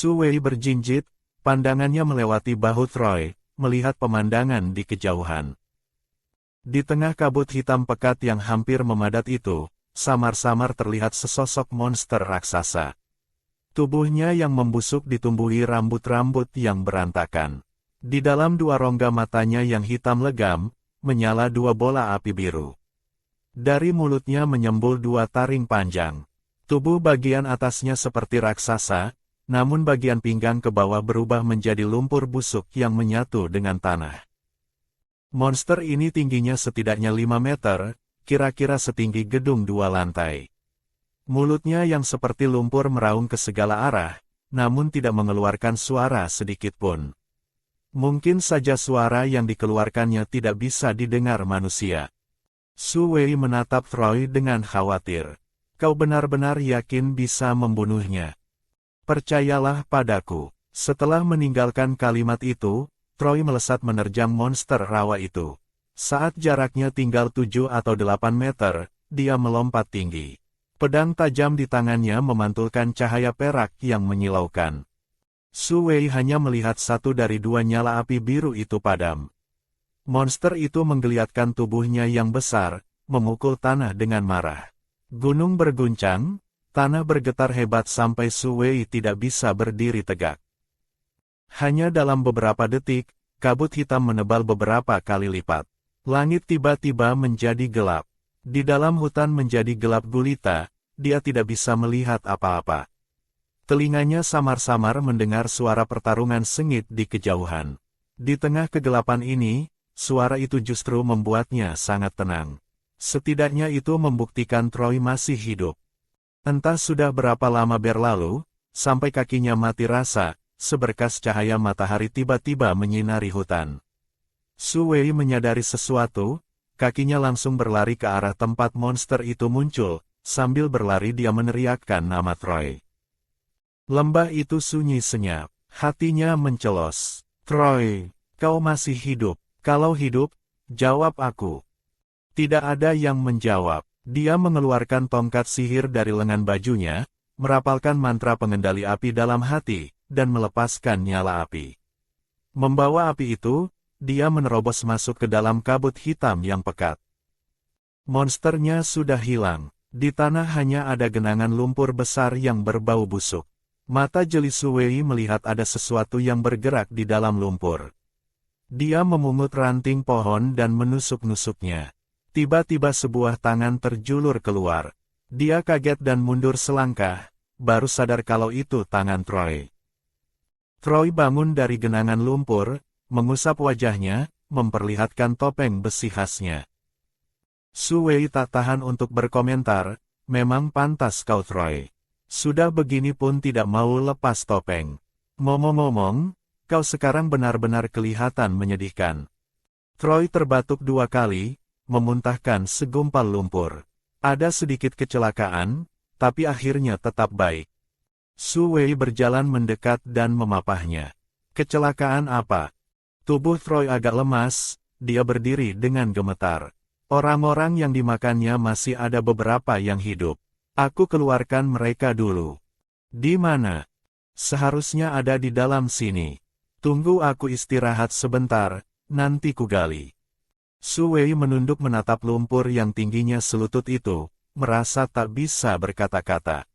Su Wei berjinjit, pandangannya melewati bahu Troy, melihat pemandangan di kejauhan. Di tengah kabut hitam pekat yang hampir memadat itu, samar-samar terlihat sesosok monster raksasa. Tubuhnya yang membusuk ditumbuhi rambut-rambut yang berantakan. Di dalam dua rongga matanya yang hitam legam, menyala dua bola api biru. Dari mulutnya menyembul dua taring panjang. Tubuh bagian atasnya seperti raksasa, namun bagian pinggang ke bawah berubah menjadi lumpur busuk yang menyatu dengan tanah. Monster ini tingginya setidaknya 5 meter, kira-kira setinggi gedung 2 lantai. Mulutnya yang seperti lumpur meraung ke segala arah, namun tidak mengeluarkan suara sedikit pun. Mungkin saja suara yang dikeluarkannya tidak bisa didengar manusia. Su Wei menatap Troy dengan khawatir. Kau benar-benar yakin bisa membunuhnya? Percayalah padaku. Setelah meninggalkan kalimat itu, Troy melesat menerjang monster rawa itu. Saat jaraknya tinggal 7 atau 8 meter, dia melompat tinggi. Pedang tajam di tangannya memantulkan cahaya perak yang menyilaukan. Su Wei hanya melihat satu dari dua nyala api biru itu padam. Monster itu menggeliatkan tubuhnya yang besar, memukul tanah dengan marah. Gunung berguncang, tanah bergetar hebat sampai Su Wei tidak bisa berdiri tegak. Hanya dalam beberapa detik, kabut hitam menebal beberapa kali lipat. Langit tiba-tiba menjadi gelap. Di dalam hutan menjadi gelap gulita, dia tidak bisa melihat apa-apa. Telinganya samar-samar mendengar suara pertarungan sengit di kejauhan. Di tengah kegelapan ini, suara itu justru membuatnya sangat tenang. Setidaknya itu membuktikan Troy masih hidup. Entah sudah berapa lama berlalu, sampai kakinya mati rasa, seberkas cahaya matahari tiba-tiba menyinari hutan. Su Wei menyadari sesuatu, kakinya langsung berlari ke arah tempat monster itu muncul, sambil berlari dia meneriakkan nama Troy. Lembah itu sunyi senyap, hatinya mencelos. Troy, kau masih hidup. Kalau hidup, jawab aku. Tidak ada yang menjawab. Dia mengeluarkan tongkat sihir dari lengan bajunya, merapalkan mantra pengendali api dalam hati, dan melepaskan nyala api. Membawa api itu, dia menerobos masuk ke dalam kabut hitam yang pekat. Monsternya sudah hilang. Di tanah hanya ada genangan lumpur besar yang berbau busuk. Mata jeli Su Wei melihat ada sesuatu yang bergerak di dalam lumpur. Dia memungut ranting pohon dan menusuk-nusuknya. Tiba-tiba sebuah tangan terjulur keluar. Dia kaget dan mundur selangkah, baru sadar kalau itu tangan Troy. Troy bangun dari genangan lumpur, mengusap wajahnya, memperlihatkan topeng besi khasnya. Su Wei tak tahan untuk berkomentar, memang pantas kau Troy. Sudah begini pun tidak mau lepas topeng. Ngomong-ngomong, kau sekarang benar-benar kelihatan menyedihkan. Troy terbatuk 2 kali, memuntahkan segumpal lumpur. Ada sedikit kecelakaan, tapi akhirnya tetap baik. Su Wei berjalan mendekat dan memapahnya. Kecelakaan apa? Tubuh Troy agak lemas, dia berdiri dengan gemetar. Orang-orang yang dimakannya masih ada beberapa yang hidup. Aku keluarkan mereka dulu. Di mana? Seharusnya ada di dalam sini. Tunggu aku istirahat sebentar, nanti kugali. Su Wei menunduk menatap lumpur yang tingginya selutut itu, merasa tak bisa berkata-kata.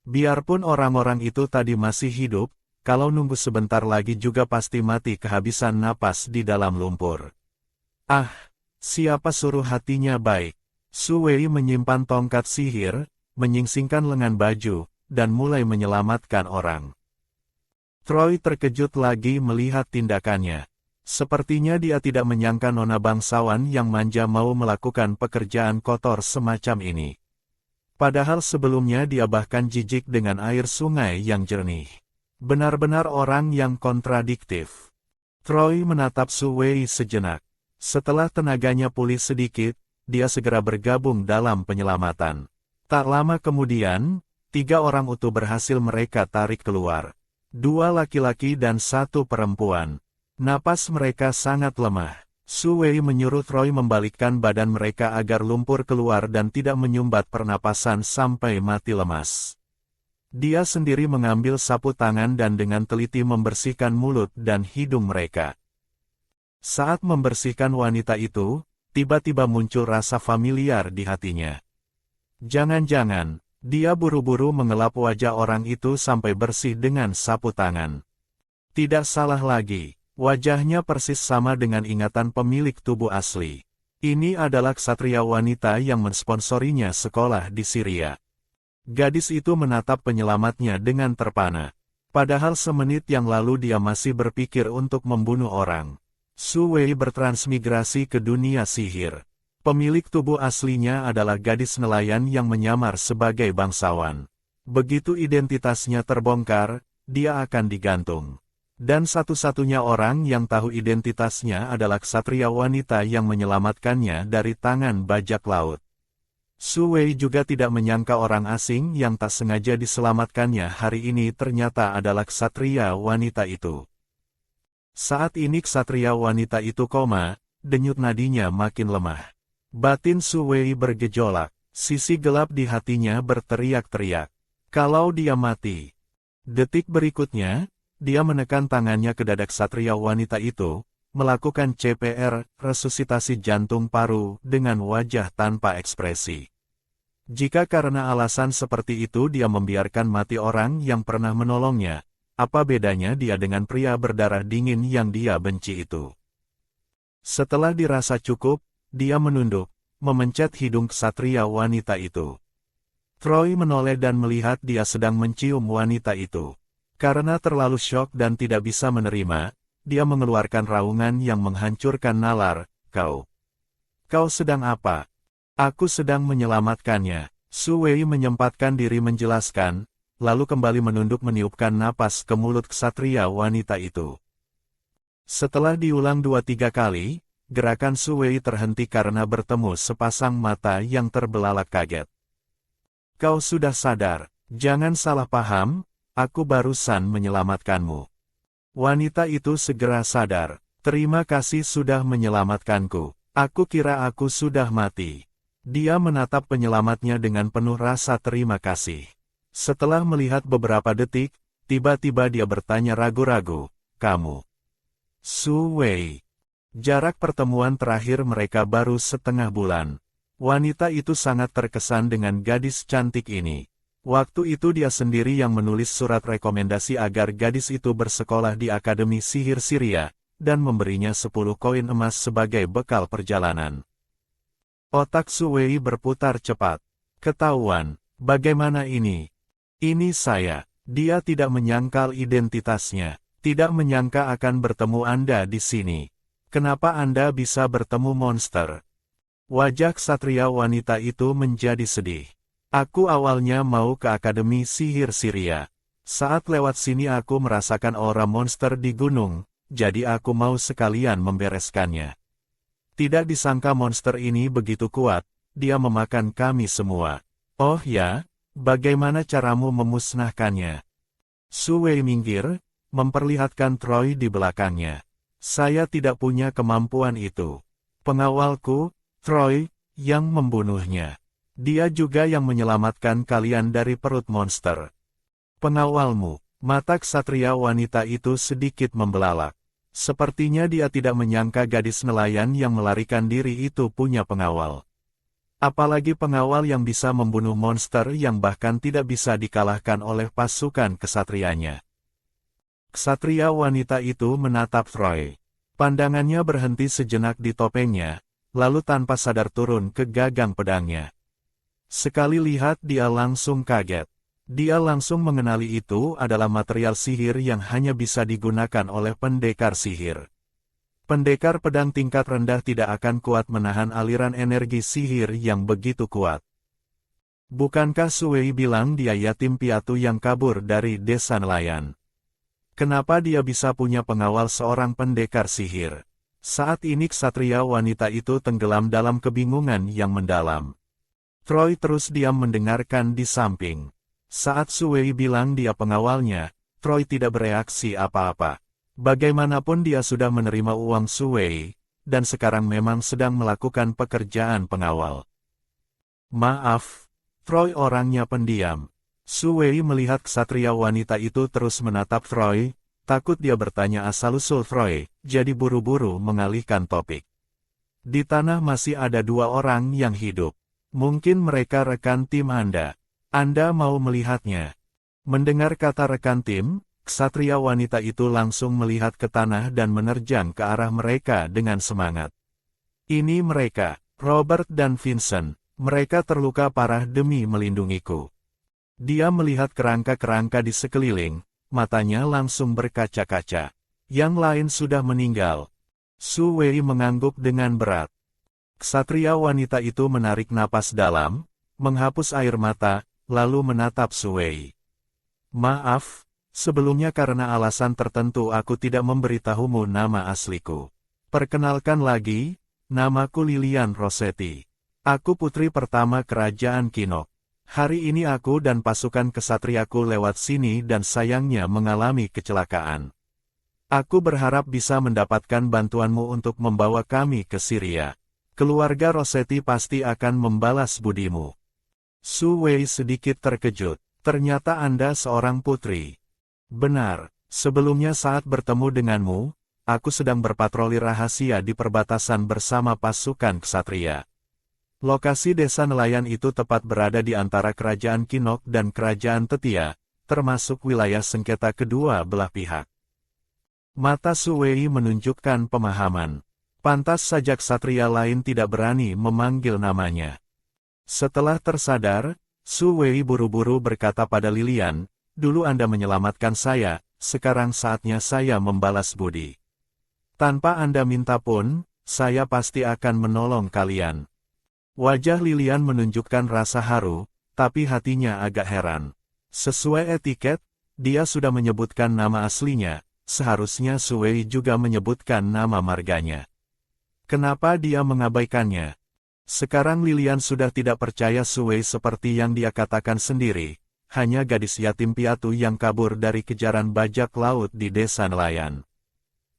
Biarpun orang-orang itu tadi masih hidup, kalau nunggu sebentar lagi juga pasti mati kehabisan napas di dalam lumpur. Ah, siapa suruh hatinya baik? Su Wei menyimpan tongkat sihir, menyingsingkan lengan baju, dan mulai menyelamatkan orang. Troy terkejut lagi melihat tindakannya. Sepertinya dia tidak menyangka nona bangsawan yang manja mau melakukan pekerjaan kotor semacam ini. Padahal sebelumnya dia bahkan jijik dengan air sungai yang jernih. Benar-benar orang yang kontradiktif. Troy menatap Su Wei sejenak. Setelah tenaganya pulih sedikit, dia segera bergabung dalam penyelamatan. Tak lama kemudian, 3 orang utuh berhasil mereka tarik keluar. 2 laki-laki dan 1 perempuan. Napas mereka sangat lemah. Su Wei menyuruh Troy membalikkan badan mereka agar lumpur keluar dan tidak menyumbat pernapasan sampai mati lemas. Dia sendiri mengambil sapu tangan dan dengan teliti membersihkan mulut dan hidung mereka. Saat membersihkan wanita itu, tiba-tiba muncul rasa familiar di hatinya. Jangan-jangan, dia buru-buru mengelap wajah orang itu sampai bersih dengan sapu tangan. Tidak salah lagi, wajahnya persis sama dengan ingatan pemilik tubuh asli. Ini adalah ksatria wanita yang mensponsorinya sekolah di Syria. Gadis itu menatap penyelamatnya dengan terpana. Padahal semenit yang lalu dia masih berpikir untuk membunuh orang. Su Wei bertransmigrasi ke dunia sihir. Pemilik tubuh aslinya adalah gadis nelayan yang menyamar sebagai bangsawan. Begitu identitasnya terbongkar, dia akan digantung. Dan satu-satunya orang yang tahu identitasnya adalah ksatria wanita yang menyelamatkannya dari tangan bajak laut. Su Wei juga tidak menyangka orang asing yang tak sengaja diselamatkannya hari ini ternyata adalah ksatria wanita itu. Saat ini ksatria wanita itu koma, denyut nadinya makin lemah. Batin Su Wei bergejolak, sisi gelap di hatinya berteriak-teriak. Kalau dia mati. Detik berikutnya, dia menekan tangannya ke dada ksatria wanita itu, melakukan CPR, resusitasi jantung paru, dengan wajah tanpa ekspresi. Jika karena alasan seperti itu dia membiarkan mati orang yang pernah menolongnya, apa bedanya dia dengan pria berdarah dingin yang dia benci itu? Setelah dirasa cukup, dia menunduk, memencet hidung ksatria wanita itu. Troy menoleh dan melihat dia sedang mencium wanita itu. Karena terlalu syok dan tidak bisa menerima, dia mengeluarkan raungan yang menghancurkan nalar, Kau sedang apa? Aku sedang menyelamatkannya. Su Wei menyempatkan diri menjelaskan, lalu kembali menunduk meniupkan napas ke mulut ksatria wanita itu. Setelah diulang 2-3 kali, gerakan Su Wei terhenti karena bertemu sepasang mata yang terbelalak kaget. Kau sudah sadar, jangan salah paham, aku barusan menyelamatkanmu. Wanita itu segera sadar, terima kasih sudah menyelamatkanku, aku kira aku sudah mati. Dia menatap penyelamatnya dengan penuh rasa terima kasih. Setelah melihat beberapa detik, tiba-tiba dia bertanya ragu-ragu, kamu? Su Wei. Jarak pertemuan terakhir mereka baru setengah bulan. Wanita itu sangat terkesan dengan gadis cantik ini. Waktu itu dia sendiri yang menulis surat rekomendasi agar gadis itu bersekolah di Akademi Sihir Syria, dan memberinya 10 koin emas sebagai bekal perjalanan. Otak Su Wei berputar cepat. Ketahuan, bagaimana ini? Ini saya. Dia tidak menyangkal identitasnya. Tidak menyangka akan bertemu Anda di sini. Kenapa Anda bisa bertemu monster? Wajah ksatria wanita itu menjadi sedih. Aku awalnya mau ke Akademi Sihir Syria. Saat lewat sini aku merasakan aura monster di gunung, jadi aku mau sekalian membereskannya. Tidak disangka monster ini begitu kuat, dia memakan kami semua. Oh ya, bagaimana caramu memusnahkannya? Su Wei minggir, memperlihatkan Troy di belakangnya. Saya tidak punya kemampuan itu. Pengawalku, Troy, yang membunuhnya. Dia juga yang menyelamatkan kalian dari perut monster. Pengawalmu, mata ksatria wanita itu sedikit membelalak. Sepertinya dia tidak menyangka gadis nelayan yang melarikan diri itu punya pengawal. Apalagi pengawal yang bisa membunuh monster yang bahkan tidak bisa dikalahkan oleh pasukan ksatrianya. Ksatria wanita itu menatap Troy. Pandangannya berhenti sejenak di topengnya, lalu tanpa sadar turun ke gagang pedangnya. Sekali lihat dia langsung kaget. Dia langsung mengenali itu adalah material sihir yang hanya bisa digunakan oleh pendekar sihir. Pendekar pedang tingkat rendah tidak akan kuat menahan aliran energi sihir yang begitu kuat. Bukankah Su Wei bilang dia yatim piatu yang kabur dari desa nelayan? Kenapa dia bisa punya pengawal seorang pendekar sihir? Saat ini ksatria wanita itu tenggelam dalam kebingungan yang mendalam. Troy terus diam mendengarkan di samping. Saat Su Wei bilang dia pengawalnya, Troy tidak bereaksi apa-apa. Bagaimanapun dia sudah menerima uang Su Wei, dan sekarang memang sedang melakukan pekerjaan pengawal. Maaf, Troy orangnya pendiam. Su Wei melihat ksatria wanita itu terus menatap Troy, takut dia bertanya asal-usul Troy, jadi buru-buru mengalihkan topik. Di tanah masih ada 2 orang yang hidup. Mungkin mereka rekan tim Anda. Anda mau melihatnya? Mendengar kata rekan tim, ksatria wanita itu langsung melihat ke tanah dan menerjang ke arah mereka dengan semangat. Ini mereka, Robert dan Vincent. Mereka terluka parah demi melindungiku. Dia melihat kerangka-kerangka di sekeliling, matanya langsung berkaca-kaca. Yang lain sudah meninggal. Su Wei mengangguk dengan berat. Ksatria wanita itu menarik napas dalam, menghapus air mata, lalu menatap Su Wei. Maaf, sebelumnya karena alasan tertentu aku tidak memberitahumu nama asliku. Perkenalkan lagi, namaku Lilian Rossetti. Aku putri pertama kerajaan Kinok. Hari ini aku dan pasukan kesatriaku lewat sini dan sayangnya mengalami kecelakaan. Aku berharap bisa mendapatkan bantuanmu untuk membawa kami ke Syria. Keluarga Rossetti pasti akan membalas budimu. Su Wei sedikit terkejut. Ternyata Anda seorang putri. Benar, sebelumnya saat bertemu denganmu, aku sedang berpatroli rahasia di perbatasan bersama pasukan ksatria. Lokasi desa nelayan itu tepat berada di antara kerajaan Kinok dan kerajaan Tetia, termasuk wilayah sengketa kedua belah pihak. Mata Su Wei menunjukkan pemahaman. Pantas saja ksatria lain tidak berani memanggil namanya. Setelah tersadar, Su Wei buru-buru berkata pada Lilian, dulu Anda menyelamatkan saya, sekarang saatnya saya membalas budi. Tanpa Anda minta pun, saya pasti akan menolong kalian. Wajah Lilian menunjukkan rasa haru, tapi hatinya agak heran. Sesuai etiket, dia sudah menyebutkan nama aslinya, seharusnya Su Wei juga menyebutkan nama marganya. Kenapa dia mengabaikannya? Sekarang Lilian sudah tidak percaya Su Wei seperti yang dia katakan sendiri, hanya gadis yatim piatu yang kabur dari kejaran bajak laut di desa nelayan.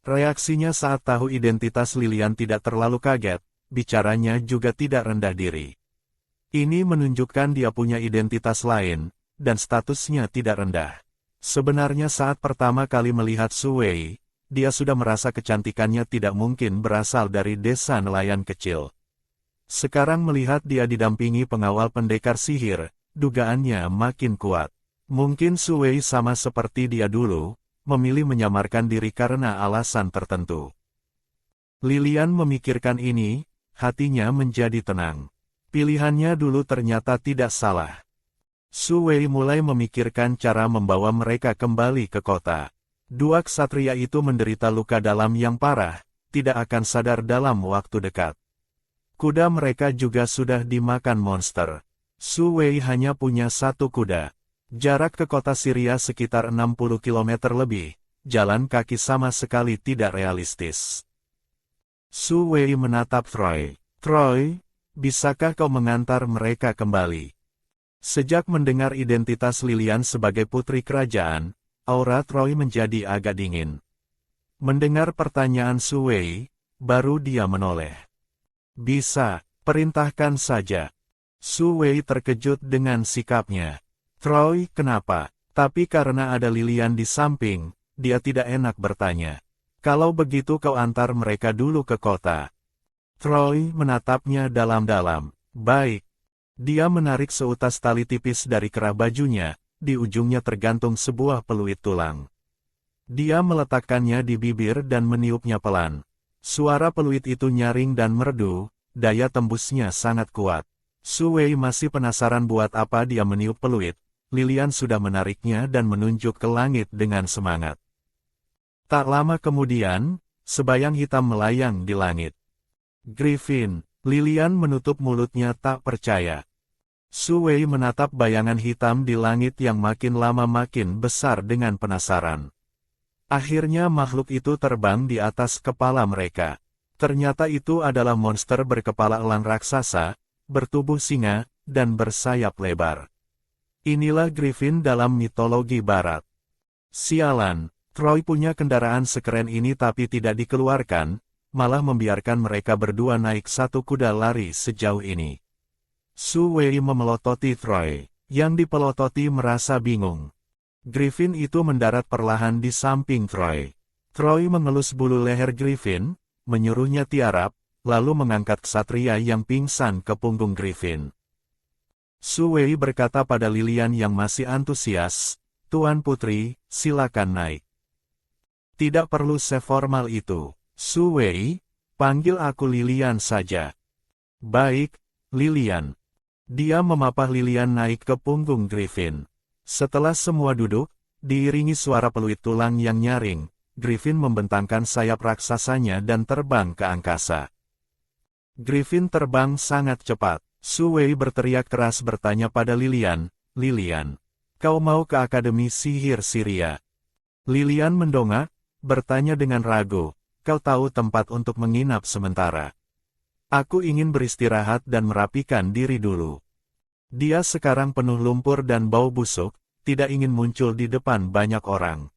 Reaksinya saat tahu identitas Lilian tidak terlalu kaget. Bicaranya juga tidak rendah diri. Ini menunjukkan dia punya identitas lain, dan statusnya tidak rendah. Sebenarnya saat pertama kali melihat Su Wei, dia sudah merasa kecantikannya tidak mungkin berasal dari desa nelayan kecil. Sekarang melihat dia didampingi pengawal pendekar sihir, dugaannya makin kuat. Mungkin Su Wei sama seperti dia dulu, memilih menyamarkan diri karena alasan tertentu. Lilian memikirkan ini, hatinya menjadi tenang. Pilihannya dulu ternyata tidak salah. Su Wei mulai memikirkan cara membawa mereka kembali ke kota. 2 ksatria itu menderita luka dalam yang parah, tidak akan sadar dalam waktu dekat. Kuda mereka juga sudah dimakan monster. Su Wei hanya punya 1 kuda. Jarak ke kota Syria sekitar 60 km lebih, jalan kaki sama sekali tidak realistis. Su Wei menatap Troy. Troy, bisakah kau mengantar mereka kembali? Sejak mendengar identitas Lilian sebagai putri kerajaan, aura Troy menjadi agak dingin. Mendengar pertanyaan Su Wei, baru dia menoleh. Bisa, perintahkan saja. Su Wei terkejut dengan sikapnya. Troy, kenapa? Tapi karena ada Lilian di samping, dia tidak enak bertanya. Kalau begitu kau antar mereka dulu ke kota. Troy menatapnya dalam-dalam. Baik. Dia menarik seutas tali tipis dari kerah bajunya, di ujungnya tergantung sebuah peluit tulang. Dia meletakkannya di bibir dan meniupnya pelan. Suara peluit itu nyaring dan merdu, daya tembusnya sangat kuat. Su Wei masih penasaran buat apa dia meniup peluit. Lilian sudah menariknya dan menunjuk ke langit dengan semangat. Tak lama kemudian, sebayang hitam melayang di langit. Griffin, Lilian menutup mulutnya tak percaya. Su Wei menatap bayangan hitam di langit yang makin lama makin besar dengan penasaran. Akhirnya makhluk itu terbang di atas kepala mereka. Ternyata itu adalah monster berkepala elang raksasa, bertubuh singa, dan bersayap lebar. Inilah Griffin dalam mitologi barat. Sialan. Troy punya kendaraan sekeren ini tapi tidak dikeluarkan, malah membiarkan mereka berdua naik 1 kuda lari sejauh ini. Su Wei memelototi Troy. Yang dipelototi merasa bingung. Griffin itu mendarat perlahan di samping Troy. Troy mengelus bulu leher Griffin, menyuruhnya tiarap, lalu mengangkat ksatria yang pingsan ke punggung Griffin. Su Wei berkata pada Lilian yang masih antusias, "Tuan Putri, silakan naik." "Tidak perlu seformal itu, Su Wei, panggil aku Lilian saja." "Baik, Lilian." Dia memapah Lilian naik ke punggung Griffin. Setelah semua duduk, diiringi suara peluit tulang yang nyaring, Griffin membentangkan sayap raksasanya dan terbang ke angkasa. Griffin terbang sangat cepat. Su Wei berteriak keras bertanya pada Lilian, "Lilian, kau mau ke Akademi Sihir Syria?" Lilian mendongak, bertanya dengan ragu, "Kau tahu tempat untuk menginap sementara?" "Aku ingin beristirahat dan merapikan diri dulu." Dia sekarang penuh lumpur dan bau busuk, tidak ingin muncul di depan banyak orang.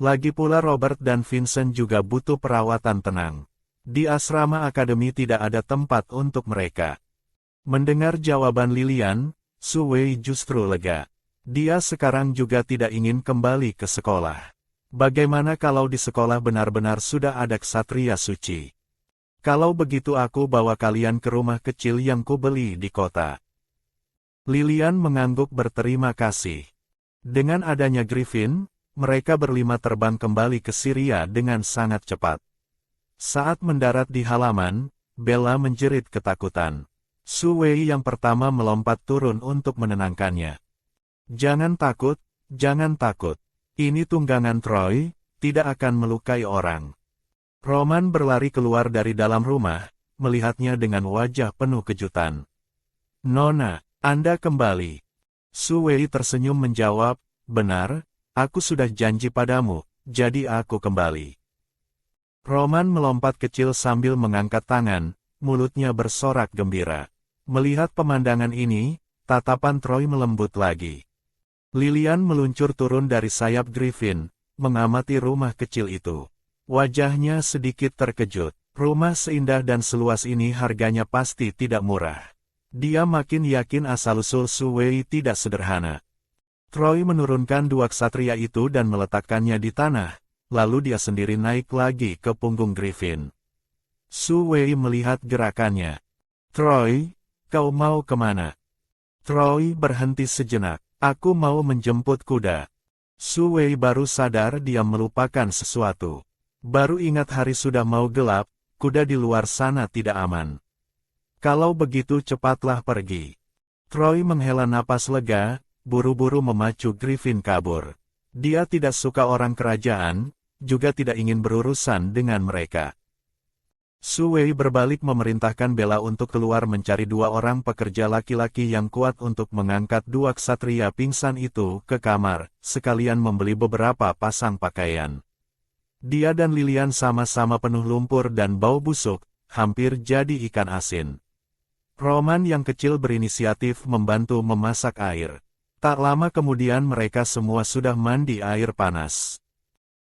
Lagi pula Robert dan Vincent juga butuh perawatan tenang. Di asrama akademi tidak ada tempat untuk mereka. Mendengar jawaban Lilian, Su Wei justru lega. Dia sekarang juga tidak ingin kembali ke sekolah. Bagaimana kalau di sekolah benar-benar sudah ada ksatria suci? "Kalau begitu aku bawa kalian ke rumah kecil yang kubeli di kota." Lilian mengangguk berterima kasih. Dengan adanya Griffin, mereka berlima terbang kembali ke Syria dengan sangat cepat. Saat mendarat di halaman, Bella menjerit ketakutan. Su Wei yang pertama melompat turun untuk menenangkannya. "Jangan takut, jangan takut. Ini tunggangan Troy, tidak akan melukai orang." Roman berlari keluar dari dalam rumah, melihatnya dengan wajah penuh kejutan. "Nona, Anda kembali." Su Wei tersenyum menjawab, "Benar, aku sudah janji padamu, jadi aku kembali." Roman melompat kecil sambil mengangkat tangan, mulutnya bersorak gembira. Melihat pemandangan ini, tatapan Troy melembut lagi. Lilian meluncur turun dari sayap Griffin, mengamati rumah kecil itu. Wajahnya sedikit terkejut. Rumah seindah dan seluas ini harganya pasti tidak murah. Dia makin yakin asal-usul Su Wei tidak sederhana. Troy menurunkan dua ksatria itu dan meletakkannya di tanah, lalu dia sendiri naik lagi ke punggung Griffin. Su Wei melihat gerakannya. "Troy, kau mau kemana?" Troy berhenti sejenak. "Aku mau menjemput kuda." Su Wei baru sadar dia melupakan sesuatu. Baru ingat hari sudah mau gelap, kuda di luar sana tidak aman. "Kalau begitu cepatlah pergi." Troy menghela napas lega, buru-buru memacu Griffin kabur. Dia tidak suka orang kerajaan, juga tidak ingin berurusan dengan mereka. Su Wei berbalik memerintahkan Bella untuk keluar mencari dua orang pekerja laki-laki yang kuat untuk mengangkat dua ksatria pingsan itu ke kamar, sekalian membeli beberapa pasang pakaian. Dia dan Lilian sama-sama penuh lumpur dan bau busuk, hampir jadi ikan asin. Roman yang kecil berinisiatif membantu memasak air. Tak lama kemudian mereka semua sudah mandi air panas.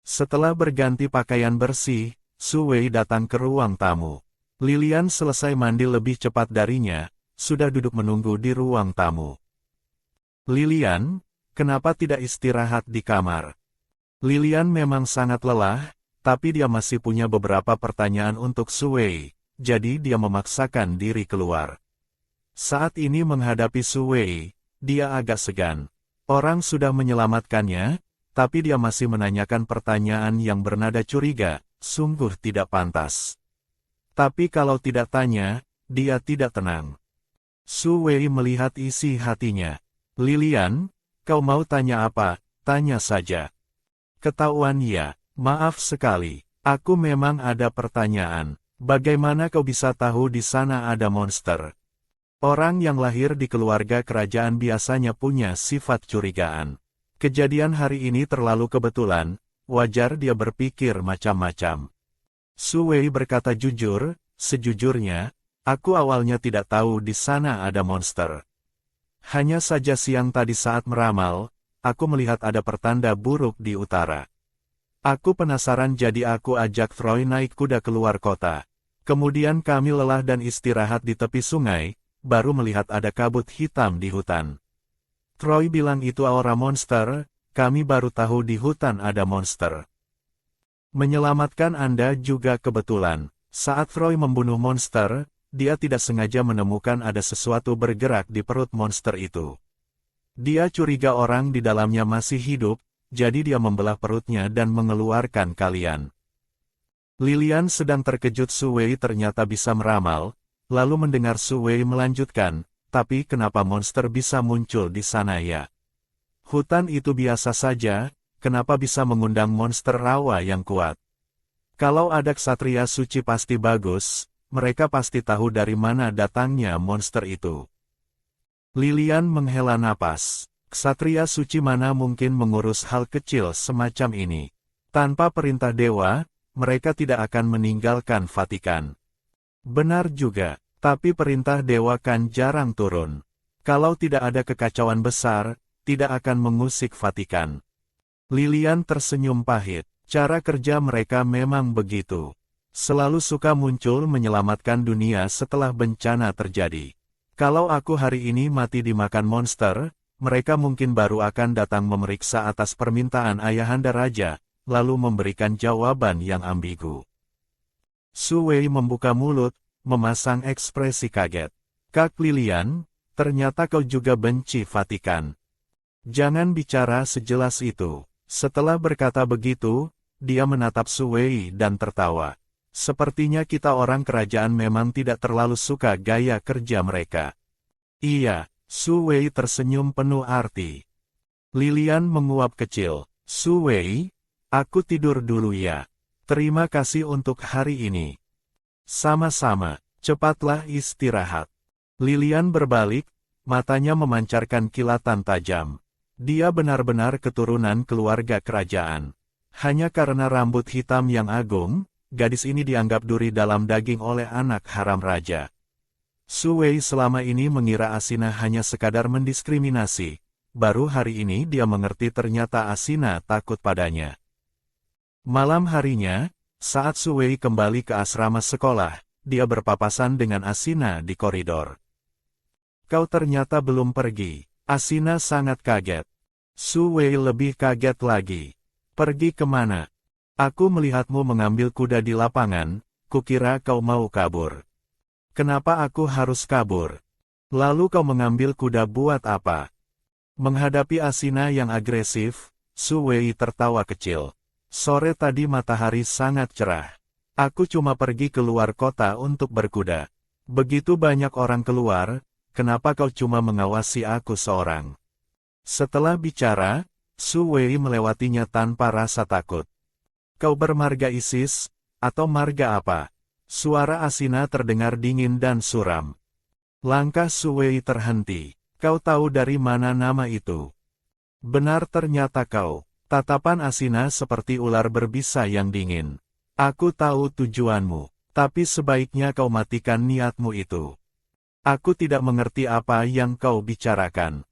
Setelah berganti pakaian bersih, Su Wei datang ke ruang tamu. Lilian selesai mandi lebih cepat darinya, sudah duduk menunggu di ruang tamu. "Lilian, kenapa tidak istirahat di kamar?" Lilian memang sangat lelah, tapi dia masih punya beberapa pertanyaan untuk Su Wei, jadi dia memaksakan diri keluar. Saat ini menghadapi Su Wei, dia agak segan. Orang sudah menyelamatkannya, tapi dia masih menanyakan pertanyaan yang bernada curiga, sungguh tidak pantas. Tapi kalau tidak tanya, dia tidak tenang. Su Wei melihat isi hatinya. "Lilian, kau mau tanya apa? Tanya saja." "Ketahuan ya, maaf sekali. Aku memang ada pertanyaan. Bagaimana kau bisa tahu di sana ada monster?" Orang yang lahir di keluarga kerajaan biasanya punya sifat curigaan. Kejadian hari ini terlalu kebetulan, wajar dia berpikir macam-macam. Su Wei berkata jujur, "Sejujurnya, aku awalnya tidak tahu di sana ada monster. Hanya saja siang tadi saat meramal, aku melihat ada pertanda buruk di utara. Aku penasaran jadi aku ajak Troy naik kuda keluar kota. Kemudian kami lelah dan istirahat di tepi sungai, baru melihat ada kabut hitam di hutan. Troy bilang itu aura monster, kami baru tahu di hutan ada monster. Menyelamatkan Anda juga kebetulan. Saat Troy membunuh monster, dia tidak sengaja menemukan ada sesuatu bergerak di perut monster itu. Dia curiga orang di dalamnya masih hidup, jadi dia membelah perutnya dan mengeluarkan kalian. Lilian sedang terkejut Su Wei ternyata bisa meramal, lalu mendengar Su Wei melanjutkan, tapi kenapa monster bisa muncul di sana ya? Hutan itu biasa saja, kenapa bisa mengundang monster rawa yang kuat? Kalau ada ksatria suci pasti bagus, mereka pasti tahu dari mana datangnya monster itu. Lilian menghela napas. Ksatria suci mana mungkin mengurus hal kecil semacam ini? Tanpa perintah dewa, mereka tidak akan meninggalkan Vatikan. Benar juga. Tapi perintah dewa kan jarang turun. Kalau tidak ada kekacauan besar, tidak akan mengusik Vatikan. Lilian tersenyum pahit. Cara kerja mereka memang begitu. Selalu suka muncul menyelamatkan dunia setelah bencana terjadi. Kalau aku hari ini mati dimakan monster, mereka mungkin baru akan datang memeriksa atas permintaan Ayahanda Raja, lalu memberikan jawaban yang ambigu. Su Wei membuka mulut, memasang ekspresi kaget. Kak Lilian, ternyata kau juga benci Vatikan. Jangan bicara sejelas itu. Setelah berkata begitu, dia menatap Su Wei dan tertawa. Sepertinya kita orang kerajaan memang tidak terlalu suka gaya kerja mereka. Iya, Su Wei tersenyum penuh arti. Lilian menguap kecil. Su Wei, aku tidur dulu ya. Terima kasih untuk hari ini. Sama-sama, cepatlah istirahat. Lilian berbalik, matanya memancarkan kilatan tajam. Dia benar-benar keturunan keluarga kerajaan. Hanya karena rambut hitam yang agung, gadis ini dianggap duri dalam daging oleh anak haram raja. Su Wei selama ini mengira Asina hanya sekadar mendiskriminasi. Baru hari ini dia mengerti ternyata Asina takut padanya. Malam harinya, saat Su Wei kembali ke asrama sekolah, dia berpapasan dengan Asina di koridor. Kau ternyata belum pergi. Asina sangat kaget. Su Wei lebih kaget lagi. Pergi kemana? Aku melihatmu mengambil kuda di lapangan, kukira kau mau kabur. Kenapa aku harus kabur? Lalu kau mengambil kuda buat apa? Menghadapi Asina yang agresif, Su Wei tertawa kecil. Sore tadi matahari sangat cerah. Aku cuma pergi keluar kota untuk berkuda. Begitu banyak orang keluar, kenapa kau cuma mengawasi aku seorang? Setelah bicara, Su Wei melewatinya tanpa rasa takut. Kau bermarga Isis, atau marga apa? Suara Asina terdengar dingin dan suram. Langkah Su Wei terhenti. Kau tahu dari mana nama itu? Benar ternyata kau. Tatapan Asina seperti ular berbisa yang dingin. Aku tahu tujuanmu, tapi sebaiknya kau matikan niatmu itu. Aku tidak mengerti apa yang kau bicarakan.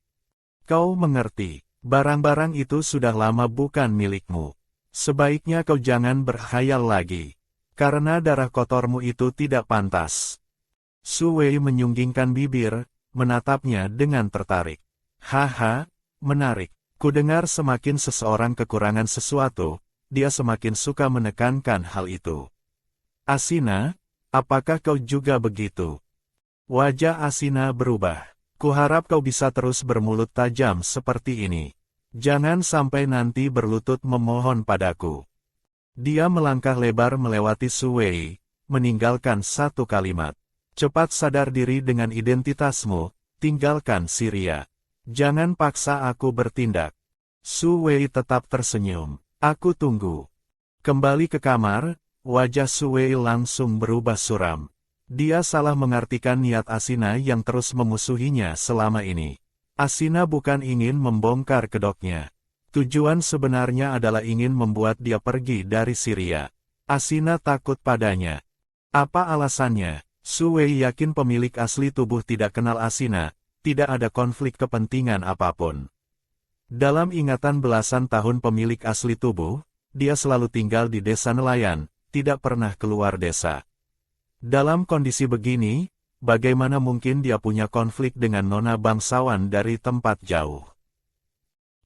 Kau mengerti, barang-barang itu sudah lama bukan milikmu. Sebaiknya kau jangan berkhayal lagi. Karena darah kotormu itu tidak pantas. Su Wei menyunggingkan bibir, menatapnya dengan tertarik. Haha, menarik. Kudengar semakin seseorang kekurangan sesuatu, dia semakin suka menekankan hal itu. Asina, apakah kau juga begitu? Wajah Asina berubah. Kuharap kau bisa terus bermulut tajam seperti ini. Jangan sampai nanti berlutut memohon padaku. Dia melangkah lebar melewati Su Wei, meninggalkan satu kalimat. Cepat sadar diri dengan identitasmu, tinggalkan Syria. Jangan paksa aku bertindak. Su Wei tetap tersenyum. Aku tunggu. Kembali ke kamar, wajah Su Wei langsung berubah suram. Dia salah mengartikan niat Asina yang terus memusuhinya selama ini. Asina bukan ingin membongkar kedoknya. Tujuan sebenarnya adalah ingin membuat dia pergi dari Syria. Asina takut padanya. Apa alasannya? Su Wei yakin pemilik asli tubuh tidak kenal Asina. Tidak ada konflik kepentingan apapun. Dalam ingatan belasan tahun pemilik asli tubuh, dia selalu tinggal di desa nelayan, tidak pernah keluar desa. Dalam kondisi begini, bagaimana mungkin dia punya konflik dengan nona bangsawan dari tempat jauh?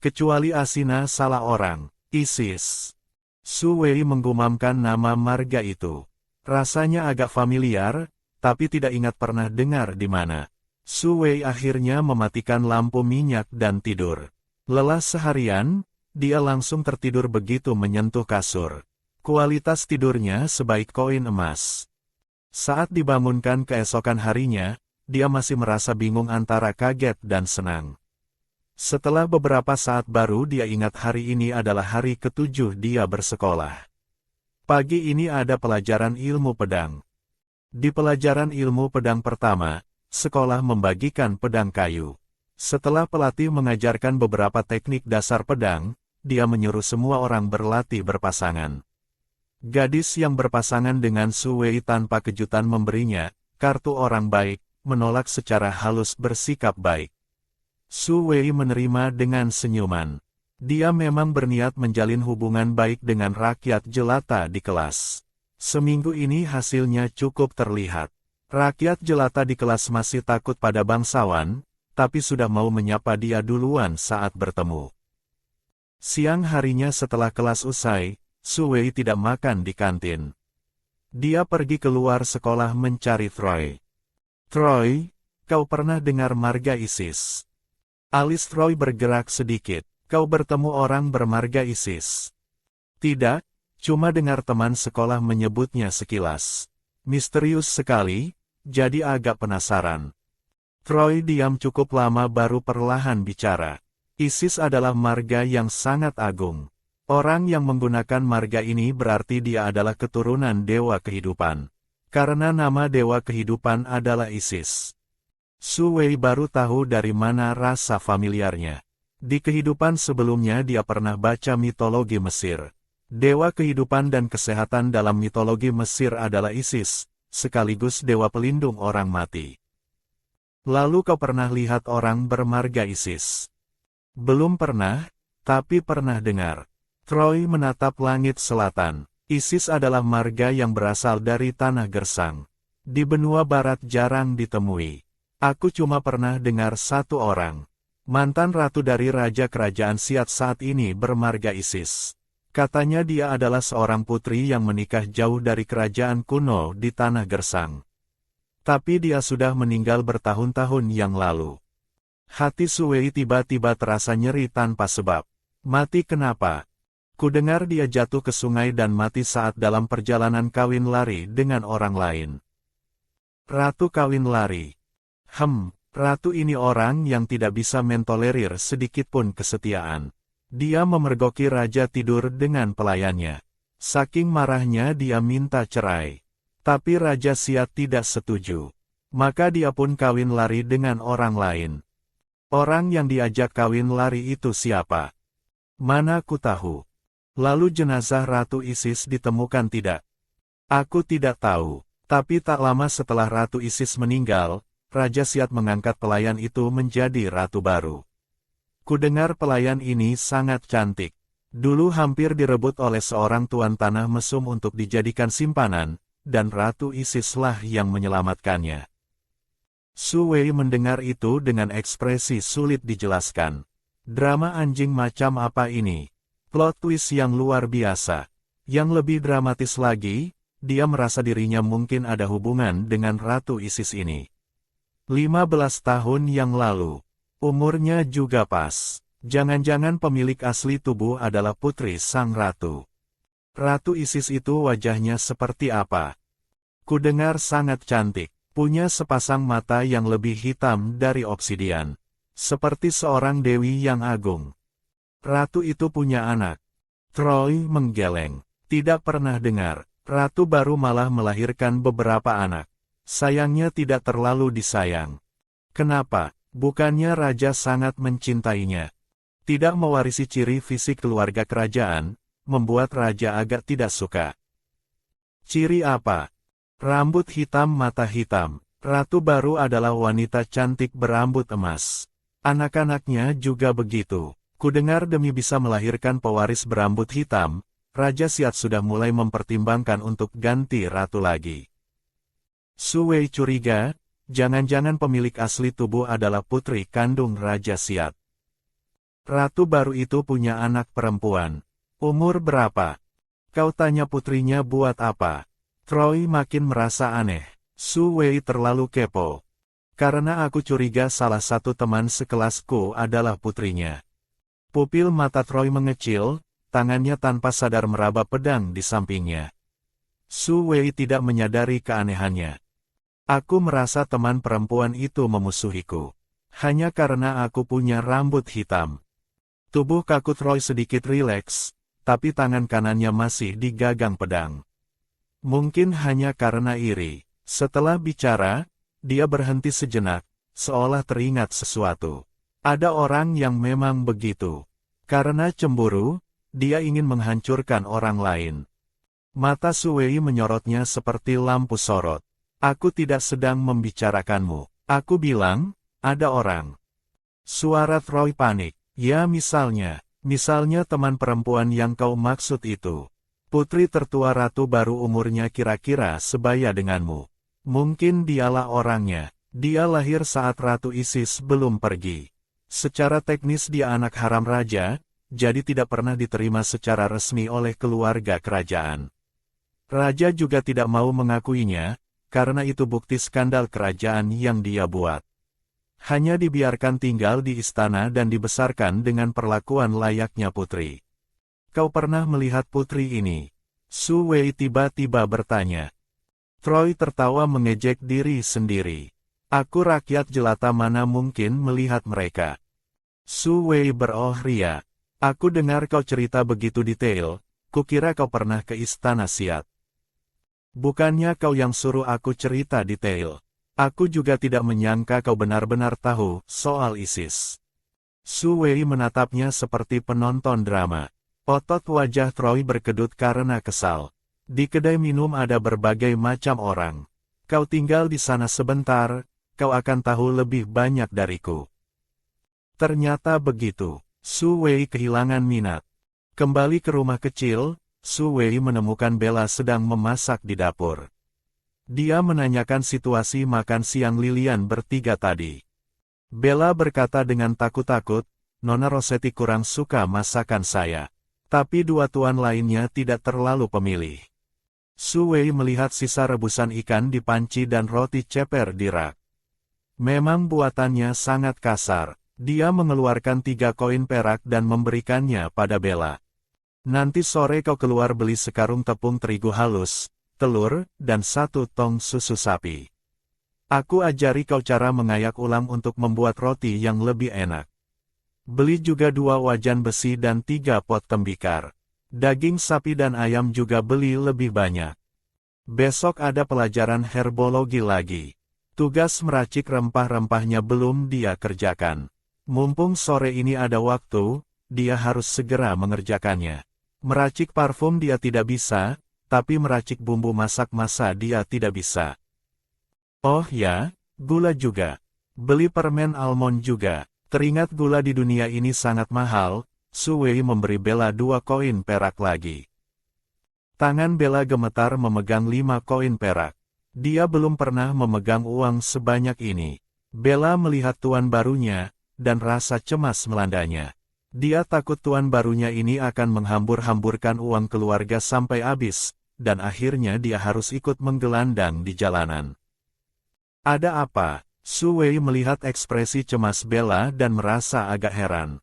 Kecuali Asina salah orang, Isis. Su Wei menggumamkan nama marga itu. Rasanya agak familiar, tapi tidak ingat pernah dengar di mana. Su Wei akhirnya mematikan lampu minyak dan tidur. Lelah seharian, dia langsung tertidur begitu menyentuh kasur. Kualitas tidurnya sebaik koin emas. Saat dibangunkan keesokan harinya, dia masih merasa bingung antara kaget dan senang. Setelah beberapa saat baru dia ingat hari ini adalah hari ke-7 dia bersekolah. Pagi ini ada pelajaran ilmu pedang. Di pelajaran ilmu pedang pertama, sekolah membagikan pedang kayu. Setelah pelatih mengajarkan beberapa teknik dasar pedang, dia menyuruh semua orang berlatih berpasangan. Gadis yang berpasangan dengan Su Wei tanpa kejutan memberinya kartu orang baik, menolak secara halus bersikap baik. Su Wei menerima dengan senyuman. Dia memang berniat menjalin hubungan baik dengan rakyat jelata di kelas. Seminggu ini hasilnya cukup terlihat. Rakyat jelata di kelas masih takut pada bangsawan, tapi sudah mau menyapa dia duluan saat bertemu. Siang harinya setelah kelas usai, Su Wei tidak makan di kantin. Dia pergi keluar sekolah mencari Troy. Troy, kau pernah dengar marga Isis? Alis Troy bergerak sedikit. Kau bertemu orang bermarga Isis? Tidak, cuma dengar teman sekolah menyebutnya sekilas. Misterius sekali, jadi agak penasaran. Troy diam cukup lama baru perlahan bicara. Isis adalah marga yang sangat agung. Orang yang menggunakan marga ini berarti dia adalah keturunan dewa kehidupan. Karena nama dewa kehidupan adalah Isis. Su Wei baru tahu dari mana rasa familiarnya. Di kehidupan sebelumnya dia pernah baca mitologi Mesir. Dewa kehidupan dan kesehatan dalam mitologi Mesir adalah Isis, sekaligus dewa pelindung orang mati. Lalu kau pernah lihat orang bermarga Isis? Belum pernah, tapi pernah dengar. Troy menatap langit selatan. Isis adalah marga yang berasal dari tanah gersang. Di benua barat jarang ditemui. Aku cuma pernah dengar satu orang. Mantan ratu dari raja kerajaan Siat saat ini bermarga Isis. Katanya dia adalah seorang putri yang menikah jauh dari kerajaan kuno di tanah gersang. Tapi dia sudah meninggal bertahun-tahun yang lalu. Hati Su Wei tiba-tiba terasa nyeri tanpa sebab. Mati kenapa? Kudengar dia jatuh ke sungai dan mati saat dalam perjalanan kawin lari dengan orang lain. Ratu kawin lari. Ratu ini orang yang tidak bisa mentolerir sedikitpun kesetiaan. Dia memergoki raja tidur dengan pelayannya. Saking marahnya dia minta cerai. Tapi Raja Siat tidak setuju. Maka dia pun kawin lari dengan orang lain. Orang yang diajak kawin lari itu siapa? Mana ku tahu. Lalu jenazah Ratu Isis ditemukan tidak? Aku tidak tahu. Tapi tak lama setelah Ratu Isis meninggal, Raja Siat mengangkat pelayan itu menjadi ratu baru. Kudengar pelayan ini sangat cantik. Dulu hampir direbut oleh seorang tuan tanah mesum untuk dijadikan simpanan, dan Ratu Isislah yang menyelamatkannya. Su Wei mendengar itu dengan ekspresi sulit dijelaskan. Drama anjing macam apa ini? Plot twist yang luar biasa. Yang lebih dramatis lagi, dia merasa dirinya mungkin ada hubungan dengan Ratu Isis ini. 15 tahun yang lalu. Umurnya juga pas. Jangan-jangan pemilik asli tubuh adalah putri sang ratu. Ratu Isis itu wajahnya seperti apa? Kudengar sangat cantik. Punya sepasang mata yang lebih hitam dari obsidian. Seperti seorang dewi yang agung. Ratu itu punya anak. Troy menggeleng. Tidak pernah dengar. Ratu baru malah melahirkan beberapa anak. Sayangnya tidak terlalu disayang. Kenapa? Bukannya raja sangat mencintainya. Tidak mewarisi ciri fisik keluarga kerajaan, membuat raja agak tidak suka. Ciri apa? Rambut hitam mata hitam. Ratu baru adalah wanita cantik berambut emas. Anak-anaknya juga begitu. Kudengar demi bisa melahirkan pewaris berambut hitam, Raja Siat sudah mulai mempertimbangkan untuk ganti ratu lagi. Su Wei curiga, jangan-jangan pemilik asli tubuh adalah putri kandung Raja Siat. Ratu baru itu punya anak perempuan. Umur berapa? Kau tanya putrinya buat apa? Troy makin merasa aneh. Su Wei terlalu kepo. Karena aku curiga salah satu teman sekelasku adalah putrinya. Pupil mata Troy mengecil, tangannya tanpa sadar meraba pedang di sampingnya. Su Wei tidak menyadari keanehannya. Aku merasa teman perempuan itu memusuhiku. Hanya karena aku punya rambut hitam. Tubuh kaku Troy sedikit rileks, tapi tangan kanannya masih digagang pedang. Mungkin hanya karena iri. Setelah bicara, dia berhenti sejenak, seolah teringat sesuatu. Ada orang yang memang begitu. Karena cemburu, dia ingin menghancurkan orang lain. Mata Su Wei menyorotnya seperti lampu sorot. Aku tidak sedang membicarakanmu. Aku bilang, ada orang. Suara Troy panik. Ya misalnya teman perempuan yang kau maksud itu. Putri tertua ratu baru umurnya kira-kira sebaya denganmu. Mungkin dialah orangnya. Dia lahir saat Ratu Isis belum pergi. Secara teknis dia anak haram raja, jadi tidak pernah diterima secara resmi oleh keluarga kerajaan. Raja juga tidak mau mengakuinya, karena itu bukti skandal kerajaan yang dia buat. Hanya dibiarkan tinggal di istana dan dibesarkan dengan perlakuan layaknya putri. Kau pernah melihat putri ini? Su Wei tiba-tiba bertanya. Troy tertawa mengejek diri sendiri. Aku rakyat jelata mana mungkin melihat mereka. Su Wei beroh ria. Aku dengar kau cerita begitu detail, kukira kau pernah ke istana Xiat. Bukannya kau yang suruh aku cerita detail. Aku juga tidak menyangka kau benar-benar tahu soal Isis. Su Wei menatapnya seperti penonton drama. Otot wajah Troy berkedut karena kesal. Di kedai minum ada berbagai macam orang. Kau tinggal di sana sebentar, kau akan tahu lebih banyak dariku. Ternyata begitu. Su Wei kehilangan minat. Kembali ke rumah kecil, Su Wei menemukan Bella sedang memasak di dapur. Dia menanyakan situasi makan siang Lilian bertiga tadi. Bella berkata dengan takut-takut, Nona Rossetti kurang suka masakan saya. Tapi dua tuan lainnya tidak terlalu pemilih. Su Wei melihat sisa rebusan ikan di panci dan roti ceper di rak. Memang buatannya sangat kasar. Dia mengeluarkan 3 koin perak dan memberikannya pada Bella. Nanti sore kau keluar beli sekarung tepung terigu halus, telur, dan 1 tong susu sapi. Aku ajari kau cara mengayak ulang untuk membuat roti yang lebih enak. Beli juga 2 wajan besi dan 3 pot tembikar. Daging sapi dan ayam juga beli lebih banyak. Besok ada pelajaran herbologi lagi. Tugas meracik rempah-rempahnya belum dia kerjakan. Mumpung sore ini ada waktu, dia harus segera mengerjakannya. Meracik parfum dia tidak bisa, tapi meracik bumbu masak masa dia tidak bisa. Oh ya, gula juga. Beli permen almond juga. Teringat gula di dunia ini sangat mahal, Su Wei memberi Bella 2 koin perak lagi. Tangan Bella gemetar memegang 5 koin perak. Dia belum pernah memegang uang sebanyak ini. Bella melihat tuan barunya, dan rasa cemas melandanya. Dia takut tuan barunya ini akan menghambur-hamburkan uang keluarga sampai habis, dan akhirnya dia harus ikut menggelandang di jalanan. Ada apa? Su Wei melihat ekspresi cemas Bella dan merasa agak heran.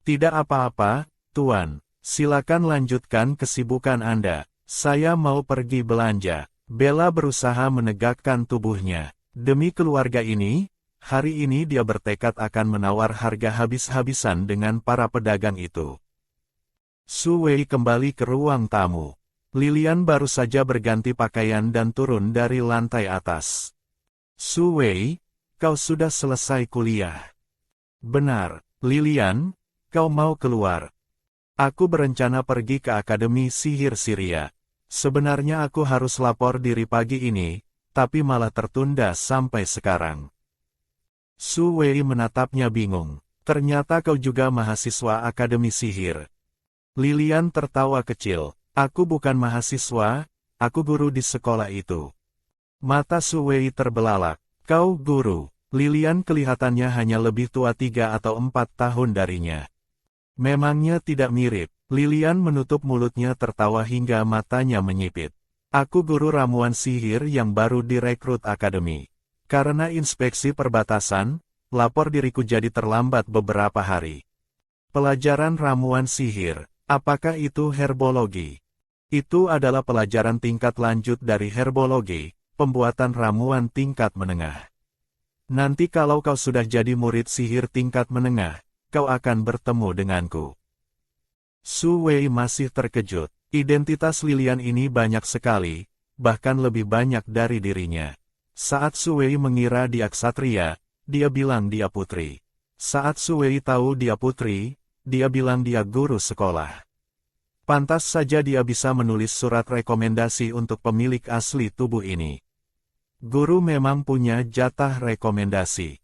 Tidak apa-apa, tuan. Silakan lanjutkan kesibukan Anda. Saya mau pergi belanja. Bella berusaha menegakkan tubuhnya. Demi keluarga ini, hari ini dia bertekad akan menawar harga habis-habisan dengan para pedagang itu. Su Wei kembali ke ruang tamu. Lilian baru saja berganti pakaian dan turun dari lantai atas. Su Wei, kau sudah selesai kuliah. Benar, Lilian, kau mau keluar. Aku berencana pergi ke Akademi Sihir Syria. Sebenarnya aku harus lapor diri pagi ini, tapi malah tertunda sampai sekarang. Su Wei menatapnya bingung. Ternyata kau juga mahasiswa Akademi Sihir. Lilian tertawa kecil. Aku bukan mahasiswa, aku guru di sekolah itu. Mata Su Wei terbelalak. Kau guru. Lilian kelihatannya hanya lebih tua 3 atau 4 tahun darinya. Memangnya tidak mirip? Lilian menutup mulutnya tertawa hingga matanya menyipit. Aku guru ramuan sihir yang baru direkrut akademi. Karena inspeksi perbatasan, lapor diriku jadi terlambat beberapa hari. Pelajaran ramuan sihir, apakah itu herbologi? Itu adalah pelajaran tingkat lanjut dari herbologi, pembuatan ramuan tingkat menengah. Nanti kalau kau sudah jadi murid sihir tingkat menengah, kau akan bertemu denganku. Su Wei masih terkejut. Identitas Lilian ini banyak sekali, bahkan lebih banyak dari dirinya. Saat Su Wei mengira dia ksatria, dia bilang dia putri. Saat Su Wei tahu dia putri, dia bilang dia guru sekolah. Pantas saja dia bisa menulis surat rekomendasi untuk pemilik asli tubuh ini. Guru memang punya jatah rekomendasi.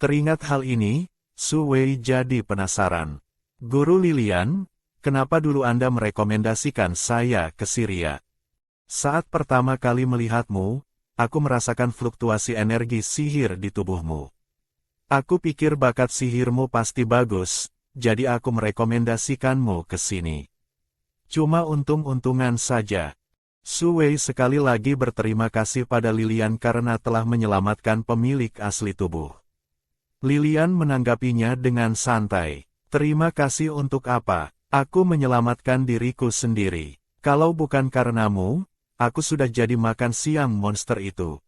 Teringat hal ini, Su Wei jadi penasaran. Guru Lilian, kenapa dulu Anda merekomendasikan saya ke Syria? Saat pertama kali melihatmu, aku merasakan fluktuasi energi sihir di tubuhmu. Aku pikir bakat sihirmu pasti bagus, jadi aku merekomendasikanmu ke sini. Cuma untung-untungan saja. Su Wei sekali lagi berterima kasih pada Lilian karena telah menyelamatkan pemilik asli tubuh. Lilian menanggapinya dengan santai. Terima kasih untuk apa? Aku menyelamatkan diriku sendiri. Kalau bukan karenamu, aku sudah jadi makan siang monster itu.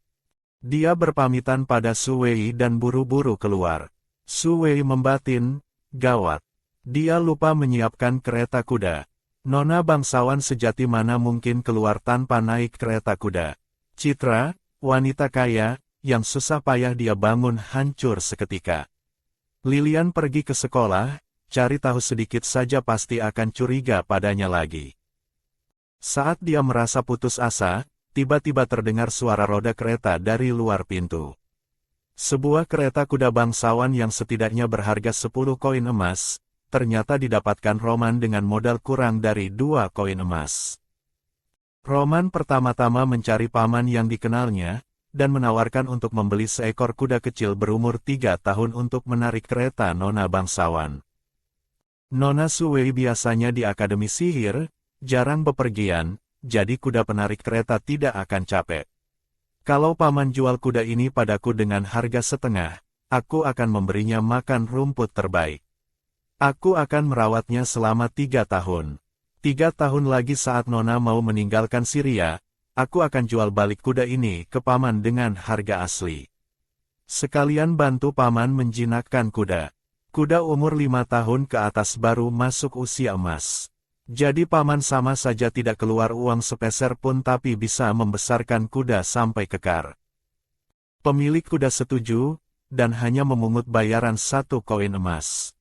Dia berpamitan pada Su Wei dan buru-buru keluar. Su Wei membatin, gawat. Dia lupa menyiapkan kereta kuda. Nona bangsawan sejati mana mungkin keluar tanpa naik kereta kuda. Citra, wanita kaya, yang susah payah dia bangun hancur seketika. Lilian pergi ke sekolah, cari tahu sedikit saja pasti akan curiga padanya lagi. Saat dia merasa putus asa, tiba-tiba terdengar suara roda kereta dari luar pintu. Sebuah kereta kuda bangsawan yang setidaknya berharga 10 koin emas, ternyata didapatkan Roman dengan modal kurang dari 2 koin emas. Roman pertama-tama mencari paman yang dikenalnya, dan menawarkan untuk membeli seekor kuda kecil berumur 3 tahun untuk menarik kereta nona bangsawan. Nona Su Wei biasanya di akademi sihir, jarang bepergian, jadi kuda penarik kereta tidak akan capek. Kalau paman jual kuda ini padaku dengan harga setengah, aku akan memberinya makan rumput terbaik. Aku akan merawatnya selama 3 tahun. 3 tahun lagi saat nona mau meninggalkan Syria, aku akan jual balik kuda ini ke paman dengan harga asli. Sekalian bantu paman menjinakkan kuda. Kuda umur 5 tahun ke atas baru masuk usia emas. Jadi paman sama saja tidak keluar uang sepeser pun tapi bisa membesarkan kuda sampai kekar. Pemilik kuda setuju, dan hanya memungut bayaran 1 koin emas.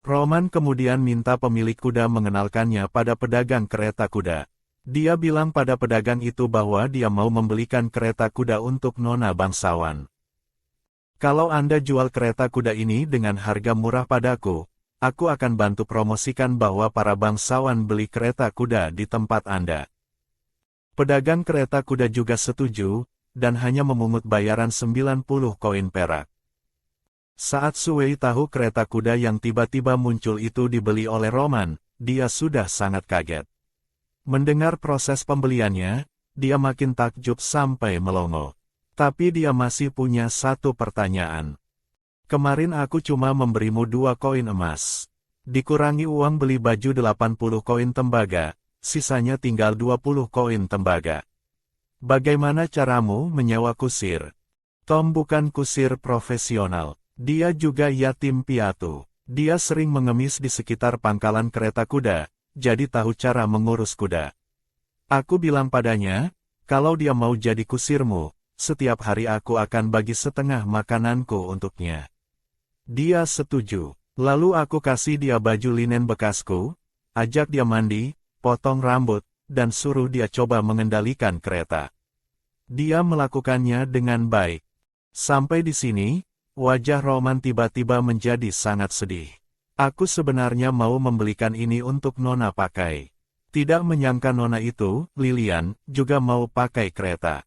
Roman kemudian minta pemilik kuda mengenalkannya pada pedagang kereta kuda. Dia bilang pada pedagang itu bahwa dia mau membelikan kereta kuda untuk nona bangsawan. Kalau Anda jual kereta kuda ini dengan harga murah padaku, aku akan bantu promosikan bahwa para bangsawan beli kereta kuda di tempat Anda. Pedagang kereta kuda juga setuju, dan hanya memungut bayaran 90 koin perak. Saat Su Wei tahu kereta kuda yang tiba-tiba muncul itu dibeli oleh Roman, dia sudah sangat kaget. Mendengar proses pembeliannya, dia makin takjub sampai melongo. Tapi dia masih punya satu pertanyaan. Kemarin aku cuma memberimu 2 koin emas. Dikurangi uang beli baju 80 koin tembaga, sisanya tinggal 20 koin tembaga. Bagaimana caramu menyewa kusir? Tom bukan kusir profesional. Dia juga yatim piatu. Dia sering mengemis di sekitar pangkalan kereta kuda, jadi tahu cara mengurus kuda. Aku bilang padanya, kalau dia mau jadi kusirmu, setiap hari aku akan bagi setengah makananku untuknya. Dia setuju. Lalu aku kasih dia baju linen bekasku, ajak dia mandi, potong rambut, dan suruh dia coba mengendalikan kereta. Dia melakukannya dengan baik. Sampai di sini, wajah Roman tiba-tiba menjadi sangat sedih. Aku sebenarnya mau membelikan ini untuk nona pakai. Tidak menyangka nona itu, Lilian, juga mau pakai kereta.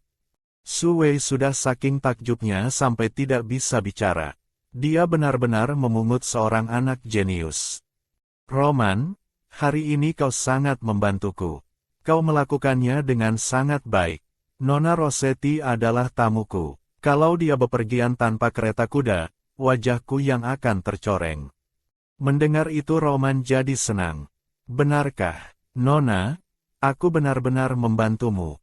Su Wei sudah saking takjubnya sampai tidak bisa bicara. Dia benar-benar memungut seorang anak jenius. Roman, hari ini kau sangat membantuku. Kau melakukannya dengan sangat baik. Nona Rossetti adalah tamuku. Kalau dia bepergian tanpa kereta kuda, wajahku yang akan tercoreng. Mendengar itu Roman jadi senang. Benarkah, Nona? Aku benar-benar membantumu.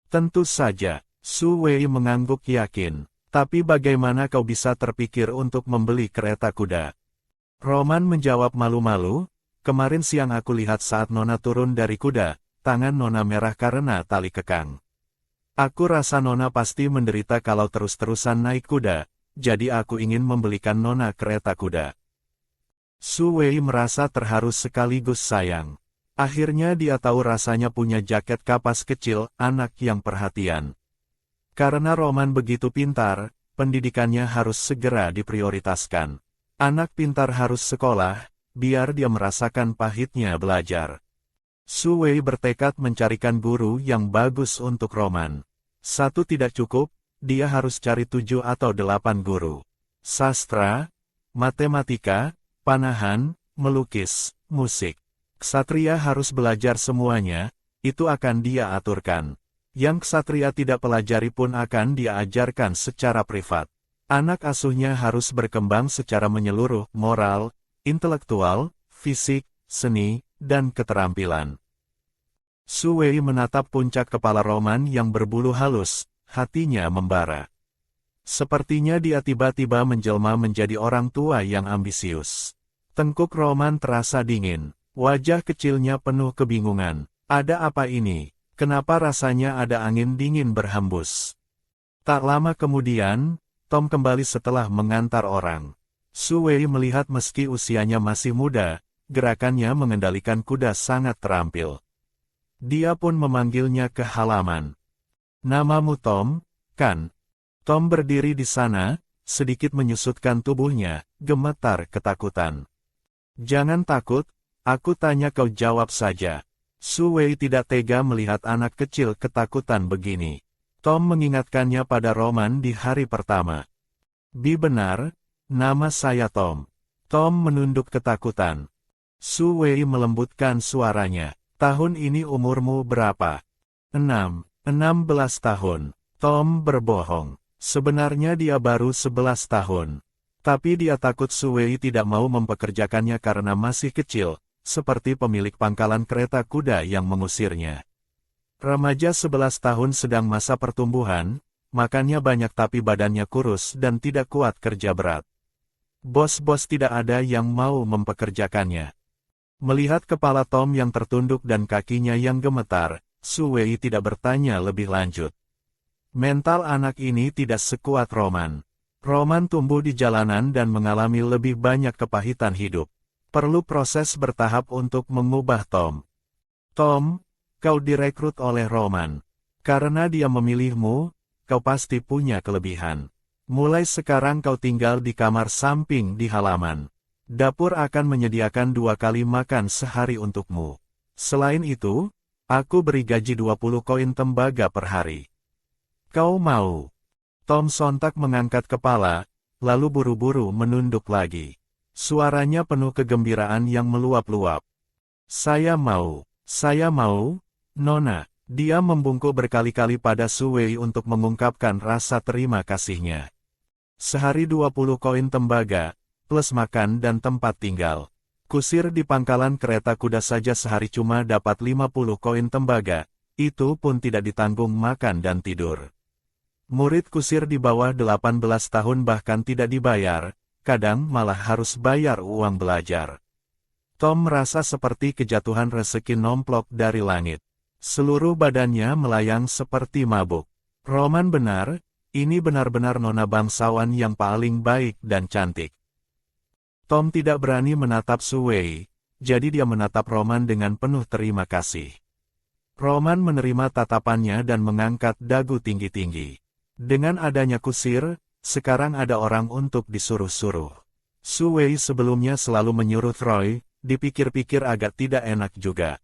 Tentu saja, Su Wei mengangguk yakin. Tapi bagaimana kau bisa terpikir untuk membeli kereta kuda? Roman menjawab malu-malu, kemarin siang aku lihat saat Nona turun dari kuda, tangan Nona merah karena tali kekang. Aku rasa Nona pasti menderita kalau terus-terusan naik kuda, jadi aku ingin membelikan Nona kereta kuda. Su Wei merasa terharu sekaligus sayang. Akhirnya dia tahu rasanya punya jaket kapas kecil, anak yang perhatian. Karena Roman begitu pintar, pendidikannya harus segera diprioritaskan. Anak pintar harus sekolah, biar dia merasakan pahitnya belajar. Su Wei bertekad mencarikan guru yang bagus untuk Roman. Satu tidak cukup, dia harus cari 7 atau 8 guru. Sastra, matematika, panahan, melukis, musik. Ksatria harus belajar semuanya, itu akan dia aturkan. Yang ksatria tidak pelajari pun akan dia ajarkan secara privat. Anak asuhnya harus berkembang secara menyeluruh, moral, intelektual, fisik, seni, dan keterampilan. Su Wei menatap puncak kepala Roman yang berbulu halus, hatinya membara. Sepertinya dia tiba-tiba menjelma menjadi orang tua yang ambisius. Tengkuk Roman terasa dingin, wajah kecilnya penuh kebingungan. Ada apa ini? Kenapa rasanya ada angin dingin berhembus? Tak lama kemudian, Tom kembali setelah mengantar orang. Su Wei melihat meski usianya masih muda, gerakannya mengendalikan kuda sangat terampil. Dia pun memanggilnya ke halaman. Namamu Tom, kan? Tom berdiri di sana, sedikit menyusutkan tubuhnya, gemetar ketakutan. Jangan takut, aku tanya kau jawab saja. Su Wei tidak tega melihat anak kecil ketakutan begini. Tom mengingatkannya pada Roman di hari pertama. Benar, nama saya Tom. Tom menunduk ketakutan. Su Wei melembutkan suaranya. Tahun ini umurmu berapa? 16 tahun. Tom berbohong. Sebenarnya dia baru 11 tahun. Tapi dia takut Su Wei tidak mau mempekerjakannya karena masih kecil, seperti pemilik pangkalan kereta kuda yang mengusirnya. Remaja 11 tahun sedang masa pertumbuhan, makannya banyak tapi badannya kurus dan tidak kuat kerja berat. Bos-bos tidak ada yang mau mempekerjakannya. Melihat kepala Tom yang tertunduk dan kakinya yang gemetar, Su Wei tidak bertanya lebih lanjut. Mental anak ini tidak sekuat Roman. Roman tumbuh di jalanan dan mengalami lebih banyak kepahitan hidup. Perlu proses bertahap untuk mengubah Tom. Tom, kau direkrut oleh Roman. Karena dia memilihmu, kau pasti punya kelebihan. Mulai sekarang kau tinggal di kamar samping di halaman. Dapur akan menyediakan 2 kali makan sehari untukmu. Selain itu, aku beri gaji 20 koin tembaga per hari. Kau mau? Tom sontak mengangkat kepala, lalu buru-buru menunduk lagi. Suaranya penuh kegembiraan yang meluap-luap. Saya mau, Nona. Dia membungkuk berkali-kali pada Su Wei untuk mengungkapkan rasa terima kasihnya. Sehari 20 koin tembaga, plus makan dan tempat tinggal. Kusir di pangkalan kereta kuda saja sehari cuma dapat 50 koin tembaga, itu pun tidak ditanggung makan dan tidur. Murid kusir di bawah 18 tahun bahkan tidak dibayar, kadang malah harus bayar uang belajar. Tom merasa seperti kejatuhan rezeki nomplok dari langit. Seluruh badannya melayang seperti mabuk. Roman benar, ini benar-benar nona bangsawan yang paling baik dan cantik. Tom tidak berani menatap Su Wei, jadi dia menatap Roman dengan penuh terima kasih. Roman menerima tatapannya dan mengangkat dagu tinggi-tinggi. Dengan adanya kusir, sekarang ada orang untuk disuruh-suruh. Su Wei sebelumnya selalu menyuruh Troy, dipikir-pikir agak tidak enak juga.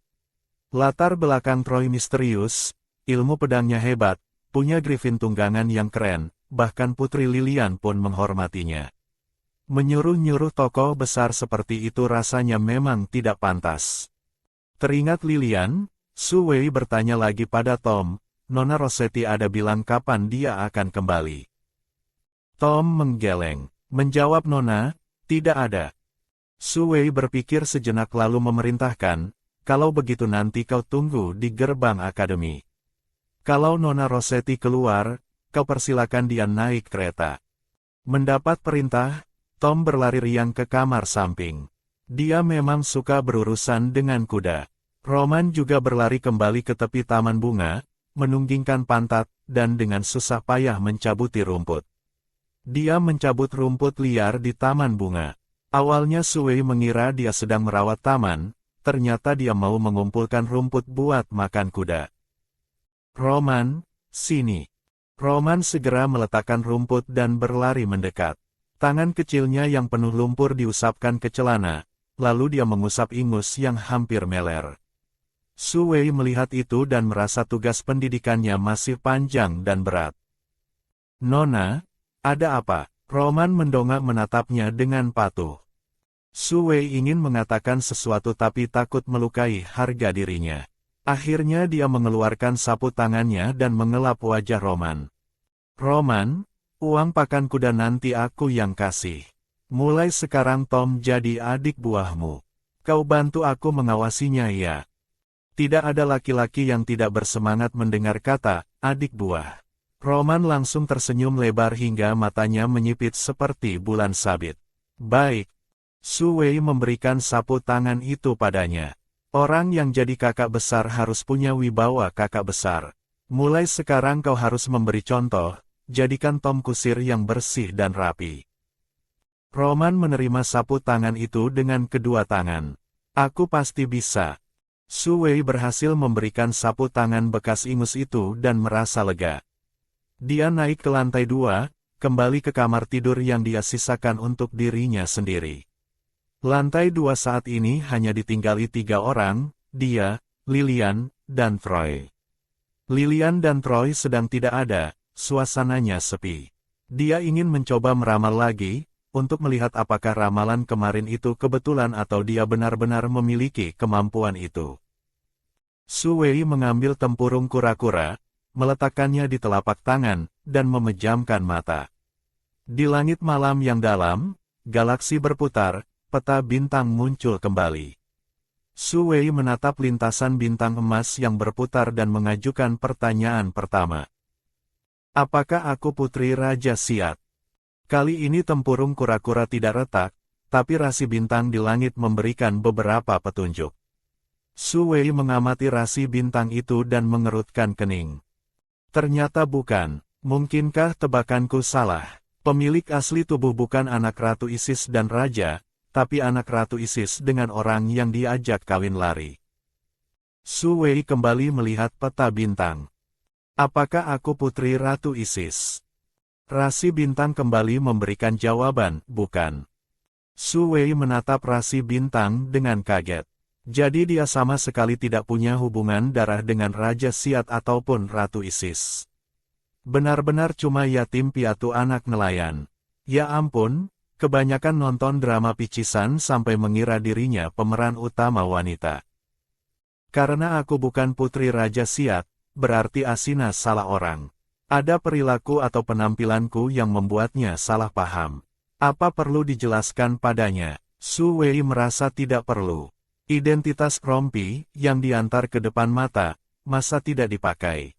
Latar belakang Troy misterius, ilmu pedangnya hebat, punya griffin tunggangan yang keren, bahkan Putri Lilian pun menghormatinya. Menyuruh-nyuruh tokoh besar seperti itu rasanya memang tidak pantas. Teringat Lilian, Su Wei bertanya lagi pada Tom, Nona Rossetti ada bilang kapan dia akan kembali. Tom menggeleng. Menjawab Nona, tidak ada. Su Wei berpikir sejenak lalu memerintahkan, kalau begitu nanti kau tunggu di gerbang akademi. Kalau Nona Rossetti keluar, kau persilakan dia naik kereta. Mendapat perintah, Tom berlari riang ke kamar samping. Dia memang suka berurusan dengan kuda. Roman juga berlari kembali ke tepi taman bunga, menunggingkan pantat, dan dengan susah payah mencabuti rumput. Dia mencabut rumput liar di taman bunga. Awalnya Su Wei mengira dia sedang merawat taman, ternyata dia mau mengumpulkan rumput buat makan kuda. Roman, sini. Roman segera meletakkan rumput dan berlari mendekat. Tangan kecilnya yang penuh lumpur diusapkan ke celana, lalu dia mengusap ingus yang hampir meler. Su Wei melihat itu dan merasa tugas pendidikannya masih panjang dan berat. Nona, ada apa? Roman mendongak menatapnya dengan patuh. Su Wei ingin mengatakan sesuatu tapi takut melukai harga dirinya. Akhirnya dia mengeluarkan sapu tangannya dan mengelap wajah Roman. Roman, uang pakan kuda nanti aku yang kasih. Mulai sekarang Tom jadi adik buahmu. Kau bantu aku mengawasinya ya. Tidak ada laki-laki yang tidak bersemangat mendengar kata, adik buah. Roman langsung tersenyum lebar hingga matanya menyipit seperti bulan sabit. Baik. Su Wei memberikan sapu tangan itu padanya. Orang yang jadi kakak besar harus punya wibawa kakak besar. Mulai sekarang kau harus memberi contoh, jadikan Tom kusir yang bersih dan rapi. Roman menerima sapu tangan itu dengan kedua tangan. Aku pasti bisa. Su Wei berhasil memberikan sapu tangan bekas ingus itu dan merasa lega. Dia naik ke lantai 2, kembali ke kamar tidur yang dia sisakan untuk dirinya sendiri. Lantai 2 saat ini hanya ditinggali 3 orang, dia, Lilian, dan Troy. Lilian dan Troy sedang tidak ada, suasananya sepi. Dia ingin mencoba meramal lagi, untuk melihat apakah ramalan kemarin itu kebetulan atau dia benar-benar memiliki kemampuan itu. Su Wei mengambil tempurung kura-kura, meletakkannya di telapak tangan, dan memejamkan mata. Di langit malam yang dalam, galaksi berputar, peta bintang muncul kembali. Su Wei menatap lintasan bintang emas yang berputar dan mengajukan pertanyaan pertama. Apakah aku putri Raja Siat? Kali ini tempurung kura-kura tidak retak, tapi rasi bintang di langit memberikan beberapa petunjuk. Su Wei mengamati rasi bintang itu dan mengerutkan kening. Ternyata bukan. Mungkinkah tebakanku salah? Pemilik asli tubuh bukan anak Ratu Isis dan Raja, tapi anak Ratu Isis dengan orang yang diajak kawin lari. Su Wei kembali melihat peta bintang. Apakah aku putri Ratu Isis? Rasi bintang kembali memberikan jawaban, bukan. Su Wei menatap rasi bintang dengan kaget. Jadi dia sama sekali tidak punya hubungan darah dengan Raja Siat ataupun Ratu Isis. Benar-benar cuma yatim piatu anak nelayan. Ya ampun, kebanyakan nonton drama picisan sampai mengira dirinya pemeran utama wanita. Karena aku bukan putri Raja Siat, berarti Asina salah orang. Ada perilaku atau penampilanku yang membuatnya salah paham. Apa perlu dijelaskan padanya? Su Wei merasa tidak perlu. Identitas Rompi yang diantar ke depan mata, masa tidak dipakai?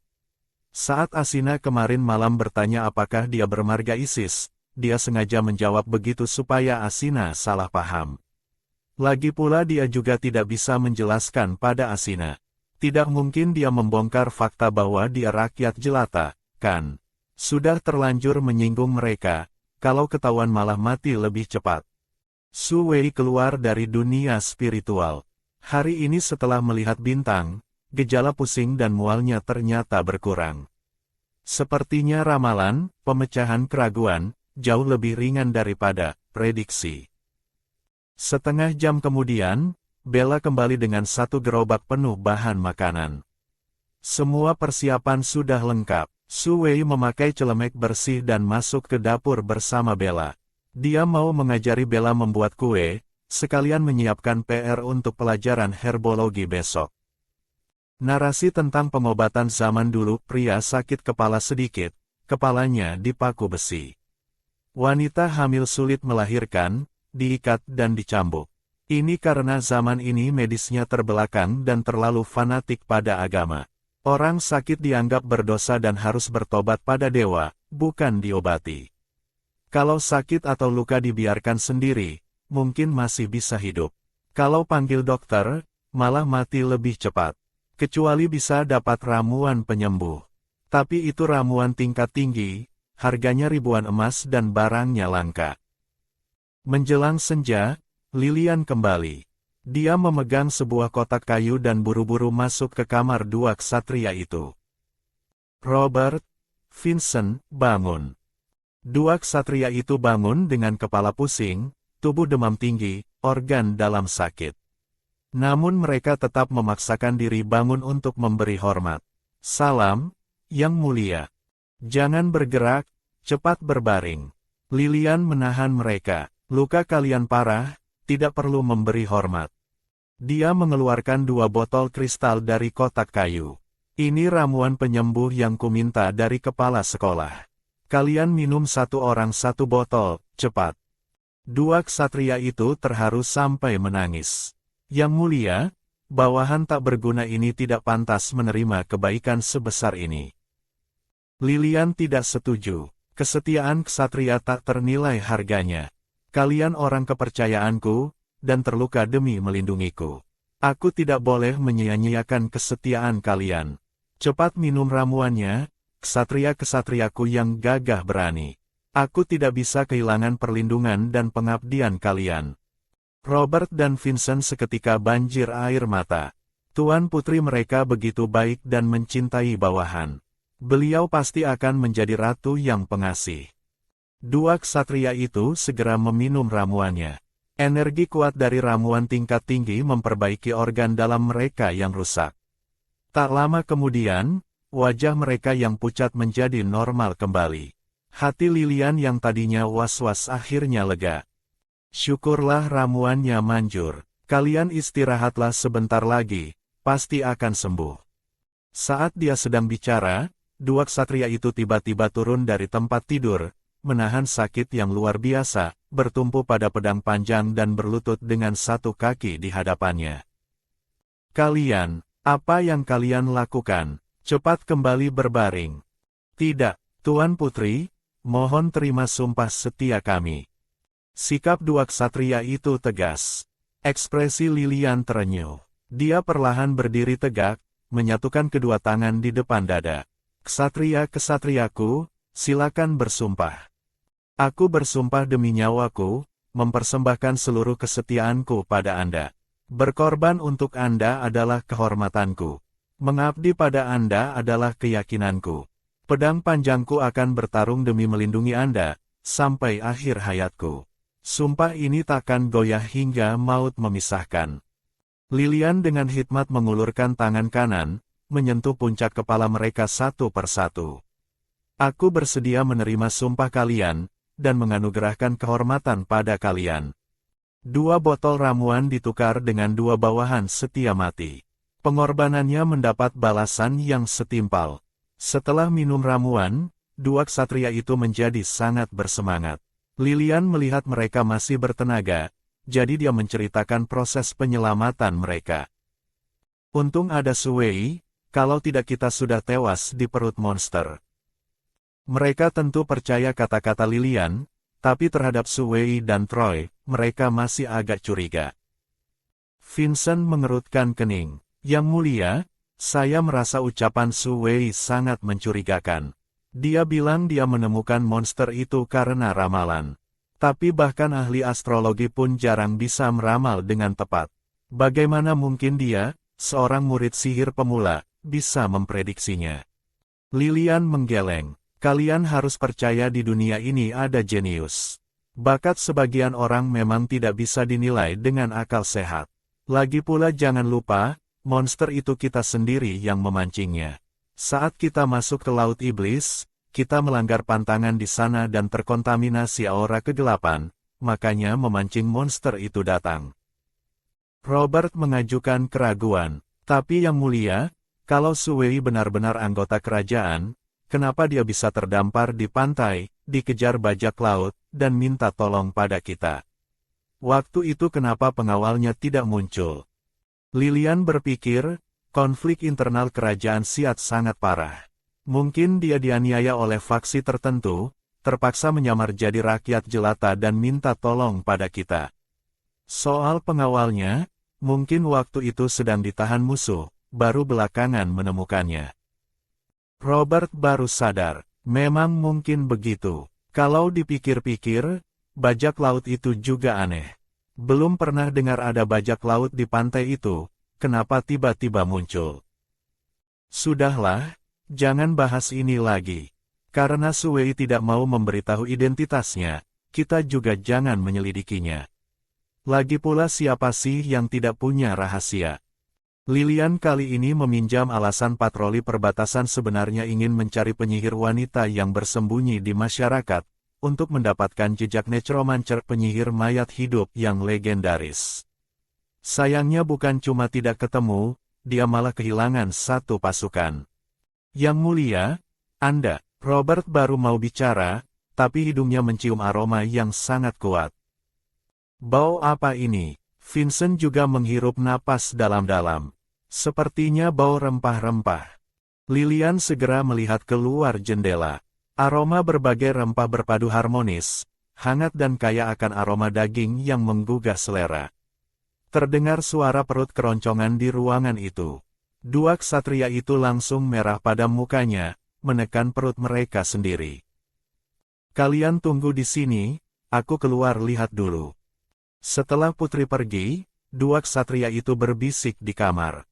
Saat Asina kemarin malam bertanya apakah dia bermarga Isis, dia sengaja menjawab begitu supaya Asina salah paham. Lagi pula dia juga tidak bisa menjelaskan pada Asina. Tidak mungkin dia membongkar fakta bahwa dia rakyat jelata. Kan, sudah terlanjur menyinggung mereka, kalau ketahuan malah mati lebih cepat. Su Wei keluar dari dunia spiritual. Hari ini setelah melihat bintang, gejala pusing dan mualnya ternyata berkurang. Sepertinya ramalan, pemecahan keraguan, jauh lebih ringan daripada prediksi. Setengah jam kemudian, Bella kembali dengan satu gerobak penuh bahan makanan. Semua persiapan sudah lengkap. Su Wei memakai celemek bersih dan masuk ke dapur bersama Bella. Dia mau mengajari Bella membuat kue, sekalian menyiapkan PR untuk pelajaran herbologi besok. Narasi tentang pengobatan zaman dulu. Pria sakit kepala sedikit, kepalanya dipaku besi. Wanita hamil sulit melahirkan, diikat dan dicambuk. Ini karena zaman ini medisnya terbelakang dan terlalu fanatik pada agama. Orang sakit dianggap berdosa dan harus bertobat pada dewa, bukan diobati. Kalau sakit atau luka dibiarkan sendiri, mungkin masih bisa hidup. Kalau panggil dokter, malah mati lebih cepat. Kecuali bisa dapat ramuan penyembuh. Tapi itu ramuan tingkat tinggi, harganya ribuan emas dan barangnya langka. Menjelang senja, Lilian kembali. Dia memegang sebuah kotak kayu dan buru-buru masuk ke kamar dua ksatria itu. Robert, Vincent, bangun. Dua ksatria itu bangun dengan kepala pusing, tubuh demam tinggi, organ dalam sakit. Namun mereka tetap memaksakan diri bangun untuk memberi hormat. Salam, Yang Mulia. Jangan bergerak, cepat berbaring. Lilian menahan mereka. Luka kalian parah, tidak perlu memberi hormat. Dia mengeluarkan 2 botol kristal dari kotak kayu. Ini ramuan penyembuh yang kuminta dari kepala sekolah. Kalian minum 1 orang 1 botol, cepat. 2 ksatria itu terharu sampai menangis. Yang Mulia, bawahan tak berguna ini tidak pantas menerima kebaikan sebesar ini. Lilian tidak setuju. Kesetiaan ksatria tak ternilai harganya. Kalian orang kepercayaanku, dan terluka demi melindungiku. Aku tidak boleh menyia-nyiakan kesetiaan kalian. Cepat minum ramuannya, ksatria-ksatriaku yang gagah berani. Aku tidak bisa kehilangan perlindungan dan pengabdian kalian. Robert dan Vincent seketika banjir air mata. Tuan putri mereka begitu baik dan mencintai bawahan. Beliau pasti akan menjadi ratu yang pengasih. 2 ksatria itu segera meminum ramuannya. Energi kuat dari ramuan tingkat tinggi memperbaiki organ dalam mereka yang rusak. Tak lama kemudian, wajah mereka yang pucat menjadi normal kembali. Hati Lilian yang tadinya was-was akhirnya lega. Syukurlah ramuannya manjur. Kalian istirahatlah sebentar lagi, pasti akan sembuh. Saat dia sedang bicara, 2 ksatria itu tiba-tiba turun dari tempat tidur, menahan sakit yang luar biasa, bertumpu pada pedang panjang dan berlutut dengan 1 kaki di hadapannya. Kalian, apa yang kalian lakukan? Cepat kembali berbaring. Tidak, Tuan Putri, mohon terima sumpah setia kami. Sikap 2 ksatria itu tegas. Ekspresi Lilian terenyuh. Dia perlahan berdiri tegak, menyatukan kedua tangan di depan dada. Ksatria-ksatriaku, silakan bersumpah. Aku bersumpah demi nyawaku, mempersembahkan seluruh kesetiaanku pada Anda. Berkorban untuk Anda adalah kehormatanku. Mengabdi pada Anda adalah keyakinanku. Pedang panjangku akan bertarung demi melindungi Anda, sampai akhir hayatku. Sumpah ini takkan goyah hingga maut memisahkan. Lilian dengan hikmat mengulurkan tangan kanan, menyentuh puncak kepala mereka satu persatu. Aku bersedia menerima sumpah kalian, dan menganugerahkan kehormatan pada kalian. 2 botol ramuan ditukar dengan 2 bawahan setia mati. Pengorbanannya mendapat balasan yang setimpal. Setelah minum ramuan, 2 ksatria itu menjadi sangat bersemangat. Lilian melihat mereka masih bertenaga, jadi dia menceritakan proses penyelamatan mereka. Untung ada Suwei, kalau tidak kita sudah tewas di perut monster. Mereka tentu percaya kata-kata Lilian, tapi terhadap Suwei dan Troy, mereka masih agak curiga. Vincent mengerutkan kening. Yang Mulia, saya merasa ucapan Suwei sangat mencurigakan. Dia bilang dia menemukan monster itu karena ramalan. Tapi bahkan ahli astrologi pun jarang bisa meramal dengan tepat. Bagaimana mungkin dia, seorang murid sihir pemula, bisa memprediksinya? Lilian menggeleng. Kalian harus percaya di dunia ini ada jenius. Bakat sebagian orang memang tidak bisa dinilai dengan akal sehat. Lagi pula jangan lupa, monster itu kita sendiri yang memancingnya. Saat kita masuk ke Laut Iblis, kita melanggar pantangan di sana dan terkontaminasi aura kegelapan, makanya memancing monster itu datang. Robert mengajukan keraguan, tapi Yang Mulia, kalau Su Wei benar-benar anggota kerajaan, kenapa dia bisa terdampar di pantai, dikejar bajak laut, dan minta tolong pada kita? Waktu itu kenapa pengawalnya tidak muncul? Lilian berpikir, konflik internal kerajaan Xiat sangat parah. Mungkin dia dianiaya oleh faksi tertentu, terpaksa menyamar jadi rakyat jelata dan minta tolong pada kita. Soal pengawalnya, mungkin waktu itu sedang ditahan musuh, baru belakangan menemukannya. Robert baru sadar, memang mungkin begitu. Kalau dipikir-pikir, bajak laut itu juga aneh. Belum pernah dengar ada bajak laut di pantai itu, kenapa tiba-tiba muncul? Sudahlah, jangan bahas ini lagi. Karena Su Wei tidak mau memberitahu identitasnya, kita juga jangan menyelidikinya. Lagi pula siapa sih yang tidak punya rahasia? Lilian kali ini meminjam alasan patroli perbatasan sebenarnya ingin mencari penyihir wanita yang bersembunyi di masyarakat, untuk mendapatkan jejak necromancer penyihir mayat hidup yang legendaris. Sayangnya bukan cuma tidak ketemu, dia malah kehilangan satu pasukan. Yang Mulia, Anda, Robert baru mau bicara, tapi hidungnya mencium aroma yang sangat kuat. Bau apa ini? Vincent juga menghirup napas dalam-dalam. Sepertinya bau rempah-rempah. Lilian segera melihat keluar jendela. Aroma berbagai rempah berpadu harmonis, hangat dan kaya akan aroma daging yang menggugah selera. Terdengar suara perut keroncongan di ruangan itu. Dua ksatria itu langsung merah pada mukanya, menekan perut mereka sendiri. Kalian tunggu di sini, aku keluar lihat dulu. Setelah putri pergi, dua ksatria itu berbisik di kamar.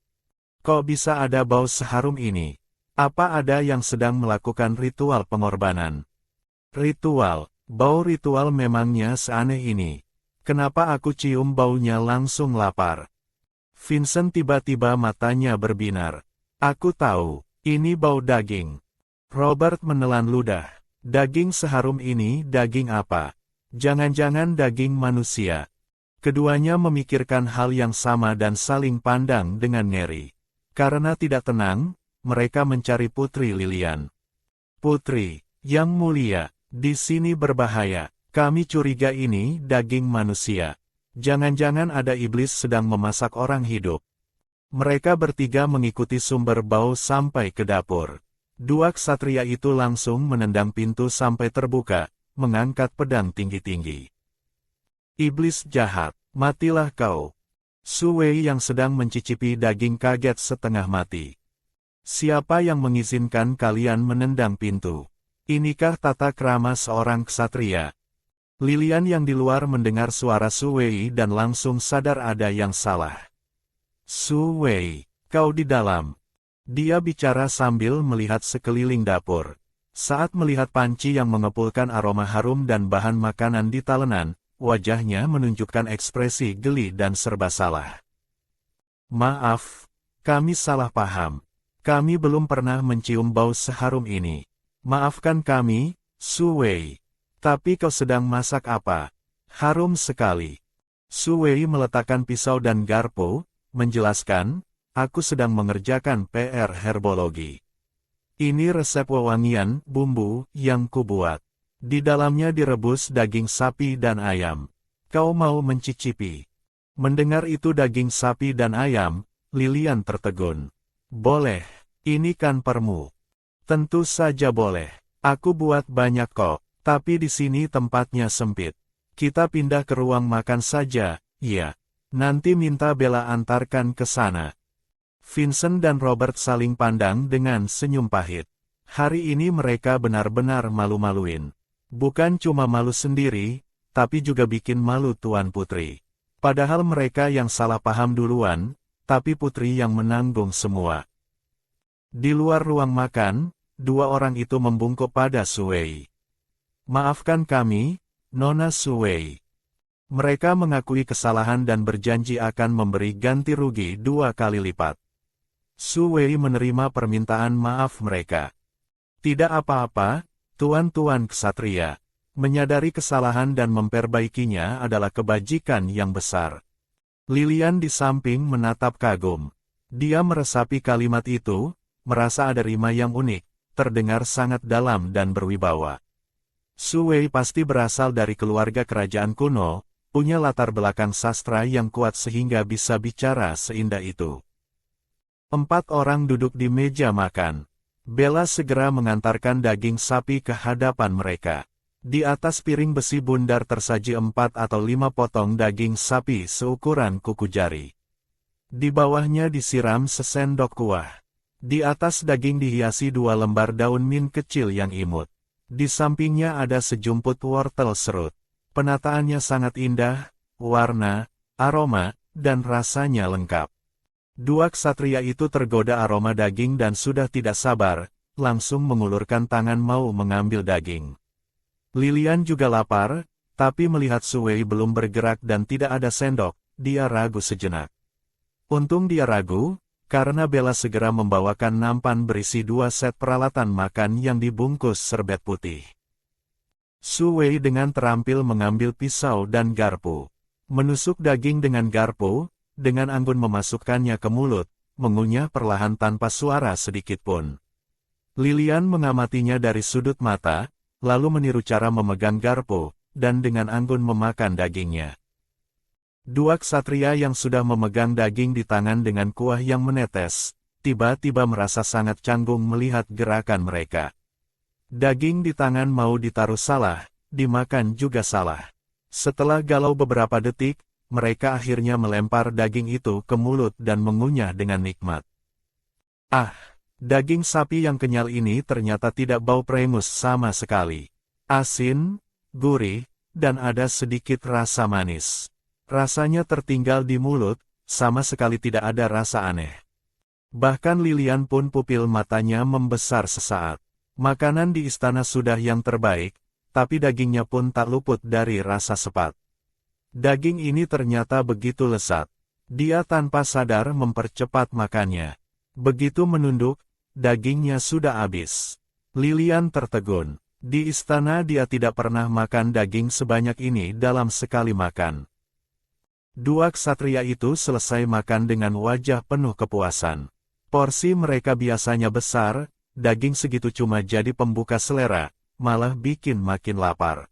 Kok bisa ada bau seharum ini? Apa ada yang sedang melakukan ritual pengorbanan? Ritual, bau ritual memangnya seaneh ini? Kenapa aku cium baunya langsung lapar? Vincent tiba-tiba matanya berbinar. Aku tahu, ini bau daging. Robert menelan ludah. Daging seharum ini daging apa? Jangan-jangan daging manusia. Keduanya memikirkan hal yang sama dan saling pandang dengan ngeri. Karena tidak tenang, mereka mencari Putri Lilian. Putri, Yang Mulia, di sini berbahaya. Kami curiga ini daging manusia. Jangan-jangan ada iblis sedang memasak orang hidup. Mereka bertiga mengikuti sumber bau sampai ke dapur. Dua ksatria itu langsung menendang pintu sampai terbuka, mengangkat pedang tinggi-tinggi. Iblis jahat, matilah kau. Su Wei yang sedang mencicipi daging kaget setengah mati. Siapa yang mengizinkan kalian menendang pintu? Inikah tata krama seorang ksatria? Lilian yang di luar mendengar suara Su Wei dan langsung sadar ada yang salah. Su Wei, kau di dalam. Dia bicara sambil melihat sekeliling dapur. Saat melihat panci yang mengepulkan aroma harum dan bahan makanan di talenan, wajahnya menunjukkan ekspresi geli dan serba salah. Maaf, kami salah paham. Kami belum pernah mencium bau seharum ini. Maafkan kami, Su Wei. Tapi kau sedang masak apa? Harum sekali. Su Wei meletakkan pisau dan garpu, menjelaskan, aku sedang mengerjakan PR herbologi. Ini resep wewangian bumbu yang kubuat. Di dalamnya direbus daging sapi dan ayam. Kau mau mencicipi? Mendengar itu daging sapi dan ayam, Lilian tertegun. Boleh, ini kan permu. Tentu saja boleh. Aku buat banyak kok, tapi di sini tempatnya sempit. Kita pindah ke ruang makan saja, ya. Nanti minta Bella antarkan ke sana. Vincent dan Robert saling pandang dengan senyum pahit. Hari ini mereka benar-benar malu-maluin. Bukan cuma malu sendiri, tapi juga bikin malu Tuan Putri. Padahal mereka yang salah paham duluan, tapi Putri yang menanggung semua. Di luar ruang makan, dua orang itu membungkuk pada Su Wei. Maafkan kami, Nona Su Wei. Mereka mengakui kesalahan dan berjanji akan memberi ganti rugi 2 kali lipat. Su Wei menerima permintaan maaf mereka. Tidak apa-apa, Tuan-tuan ksatria, menyadari kesalahan dan memperbaikinya adalah kebajikan yang besar. Lilian di samping menatap kagum. Dia meresapi kalimat itu, merasa ada rima yang unik, terdengar sangat dalam dan berwibawa. Su Wei pasti berasal dari keluarga kerajaan kuno, punya latar belakang sastra yang kuat sehingga bisa bicara seindah itu. 4 orang duduk di meja makan. Bella segera mengantarkan daging sapi ke hadapan mereka. Di atas piring besi bundar tersaji 4 atau 5 potong daging sapi seukuran kuku jari. Di bawahnya disiram sesendok kuah. Di atas daging dihiasi 2 lembar daun mint kecil yang imut. Di sampingnya ada sejumput wortel serut. Penataannya sangat indah, warna, aroma, dan rasanya lengkap. 2 ksatria itu tergoda aroma daging dan sudah tidak sabar, langsung mengulurkan tangan mau mengambil daging. Lilian juga lapar, tapi melihat Su Wei belum bergerak dan tidak ada sendok, dia ragu sejenak. Untung dia ragu, karena Bella segera membawakan nampan berisi 2 set peralatan makan yang dibungkus serbet putih. Su Wei dengan terampil mengambil pisau dan garpu. Menusuk daging dengan garpu, dengan anggun memasukkannya ke mulut, mengunyah perlahan tanpa suara sedikitpun. Lilian mengamatinya dari sudut mata, lalu meniru cara memegang garpu, dan dengan anggun memakan dagingnya. 2 ksatria yang sudah memegang daging di tangan dengan kuah yang menetes, tiba-tiba merasa sangat canggung melihat gerakan mereka. Daging di tangan mau ditaruh salah, dimakan juga salah. Setelah galau beberapa detik, mereka akhirnya melempar daging itu ke mulut dan mengunyah dengan nikmat. Ah! Daging sapi yang kenyal ini ternyata tidak bau prengus sama sekali. Asin, gurih, dan ada sedikit rasa manis. Rasanya tertinggal di mulut, sama sekali tidak ada rasa aneh. Bahkan Lilian pun pupil matanya membesar sesaat. Makanan di istana sudah yang terbaik, tapi dagingnya pun tak luput dari rasa sepat. Daging ini ternyata begitu lezat. Dia tanpa sadar mempercepat makannya. Begitu menunduk, dagingnya sudah habis. Lilian tertegun. Di istana dia tidak pernah makan daging sebanyak ini dalam sekali makan. 2 ksatria itu selesai makan dengan wajah penuh kepuasan. Porsi mereka biasanya besar, daging segitu cuma jadi pembuka selera, malah bikin makin lapar.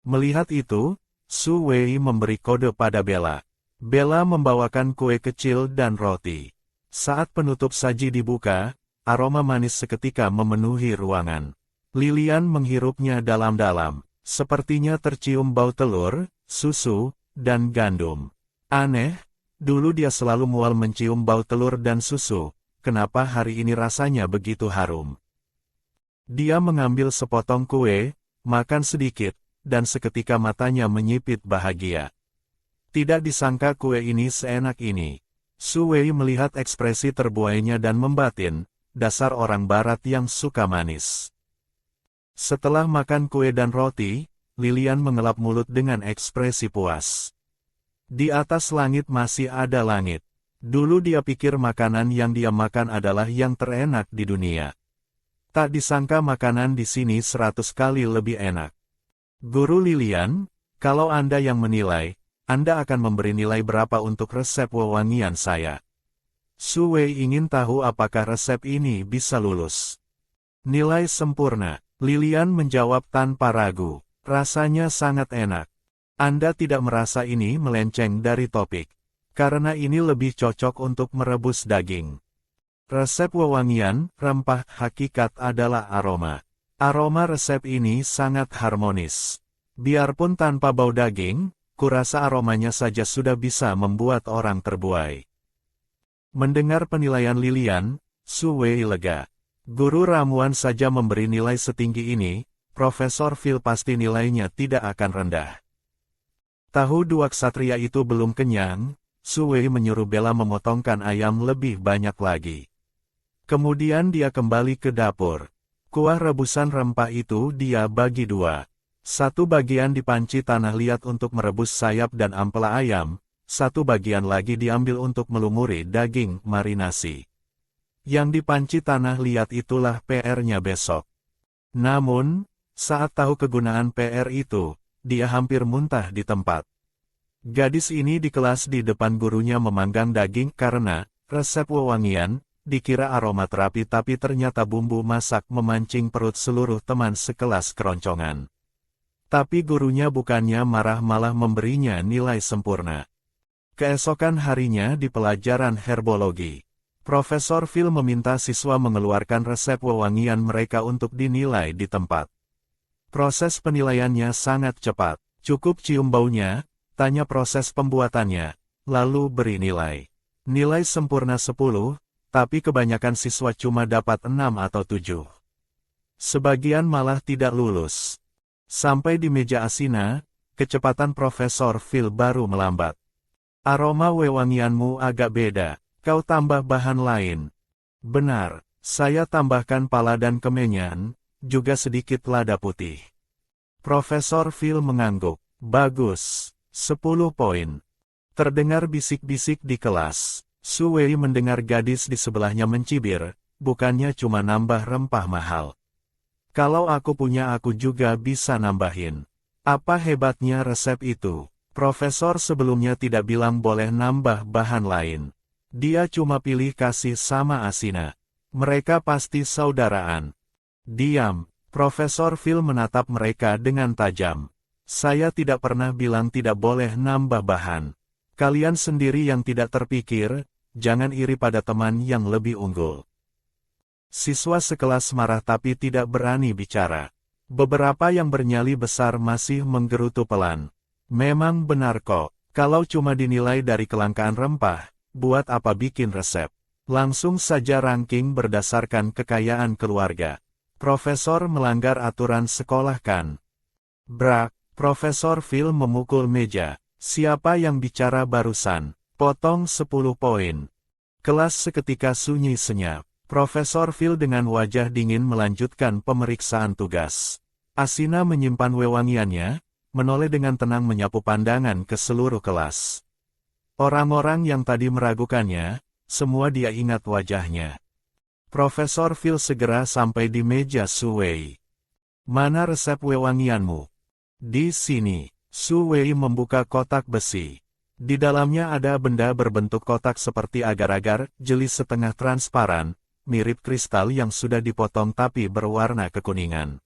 Melihat itu, Su Wei memberi kode pada Bella. Bella membawakan kue kecil dan roti. Saat penutup saji dibuka, aroma manis seketika memenuhi ruangan. Lilian menghirupnya dalam-dalam, sepertinya tercium bau telur, susu, dan gandum. Aneh, dulu dia selalu mual mencium bau telur dan susu, kenapa hari ini rasanya begitu harum? Dia mengambil sepotong kue, makan sedikit, dan seketika matanya menyipit bahagia. Tidak disangka kue ini seenak ini. Su Wei melihat ekspresi terbuainya dan membatin, dasar orang barat yang suka manis. Setelah makan kue dan roti, Lilian mengelap mulut dengan ekspresi puas. Di atas langit masih ada langit. Dulu dia pikir makanan yang dia makan adalah yang terenak di dunia. Tak disangka makanan di sini 100 kali lebih enak. Guru Lilian, kalau Anda yang menilai, Anda akan memberi nilai berapa untuk resep wewangian saya? Su Wei ingin tahu apakah resep ini bisa lulus. Nilai sempurna. Lilian menjawab tanpa ragu. Rasanya sangat enak. Anda tidak merasa ini melenceng dari topik. Karena ini lebih cocok untuk merebus daging. Resep wewangian, rempah hakikat adalah aroma. Aroma resep ini sangat harmonis. Biarpun tanpa bau daging, kurasa aromanya saja sudah bisa membuat orang terbuai. Mendengar penilaian Lilian, Su Wei lega. Guru ramuan saja memberi nilai setinggi ini, Profesor Phil pasti nilainya tidak akan rendah. Tahu 2 ksatria itu belum kenyang, Su Wei menyuruh Bella memotongkan ayam lebih banyak lagi. Kemudian dia kembali ke dapur. Kuah rebusan rempah itu dia bagi 2. Satu bagian dipanci tanah liat untuk merebus sayap dan ampela ayam, satu bagian lagi diambil untuk melumuri daging marinasi. Yang dipanci tanah liat itulah PR-nya besok. Namun, saat tahu kegunaan PR itu, dia hampir muntah di tempat. Gadis ini di kelas di depan gurunya memanggang daging karena resep wewangian, dikira aromaterapi tapi ternyata bumbu masak memancing perut seluruh teman sekelas keroncongan. Tapi gurunya bukannya marah malah memberinya nilai sempurna. Keesokan harinya di pelajaran herbologi, Profesor Phil meminta siswa mengeluarkan resep wewangian mereka untuk dinilai di tempat. Proses penilaiannya sangat cepat, cukup cium baunya, tanya proses pembuatannya, lalu beri nilai. Nilai sempurna 10, tapi kebanyakan siswa cuma dapat 6 atau 7. Sebagian malah tidak lulus. Sampai di meja Asina, kecepatan Profesor Phil baru melambat. Aroma wewangianmu agak beda, kau tambah bahan lain. Benar, saya tambahkan pala dan kemenyan, juga sedikit lada putih. Profesor Phil mengangguk. Bagus. 10 poin. Terdengar bisik-bisik di kelas. Su Wei mendengar gadis di sebelahnya mencibir, bukannya cuma nambah rempah mahal. Kalau aku punya aku juga bisa nambahin. Apa hebatnya resep itu? Profesor sebelumnya tidak bilang boleh nambah bahan lain. Dia cuma pilih kasih sama Asina. Mereka pasti saudaraan. Diam, Profesor Phil menatap mereka dengan tajam. Saya tidak pernah bilang tidak boleh nambah bahan. Kalian sendiri yang tidak terpikir, jangan iri pada teman yang lebih unggul. Siswa sekelas marah tapi tidak berani bicara. Beberapa yang bernyali besar masih menggerutu pelan. Memang benar kok, kalau cuma dinilai dari kelangkaan rempah, buat apa bikin resep? Langsung saja ranking berdasarkan kekayaan keluarga. Profesor melanggar aturan sekolah kan? Brak. Profesor Phil memukul meja. Siapa yang bicara barusan? Potong 10 poin. Kelas seketika sunyi senyap. Profesor Phil dengan wajah dingin melanjutkan pemeriksaan tugas. Asina menyimpan wewangiannya, menoleh dengan tenang menyapu pandangan ke seluruh kelas. Orang-orang yang tadi meragukannya, semua dia ingat wajahnya. Profesor Phil segera sampai di meja Su Wei. Mana resep wewangianmu? Di sini, Su Wei membuka kotak besi. Di dalamnya ada benda berbentuk kotak seperti agar-agar, jeli setengah transparan, mirip kristal yang sudah dipotong tapi berwarna kekuningan.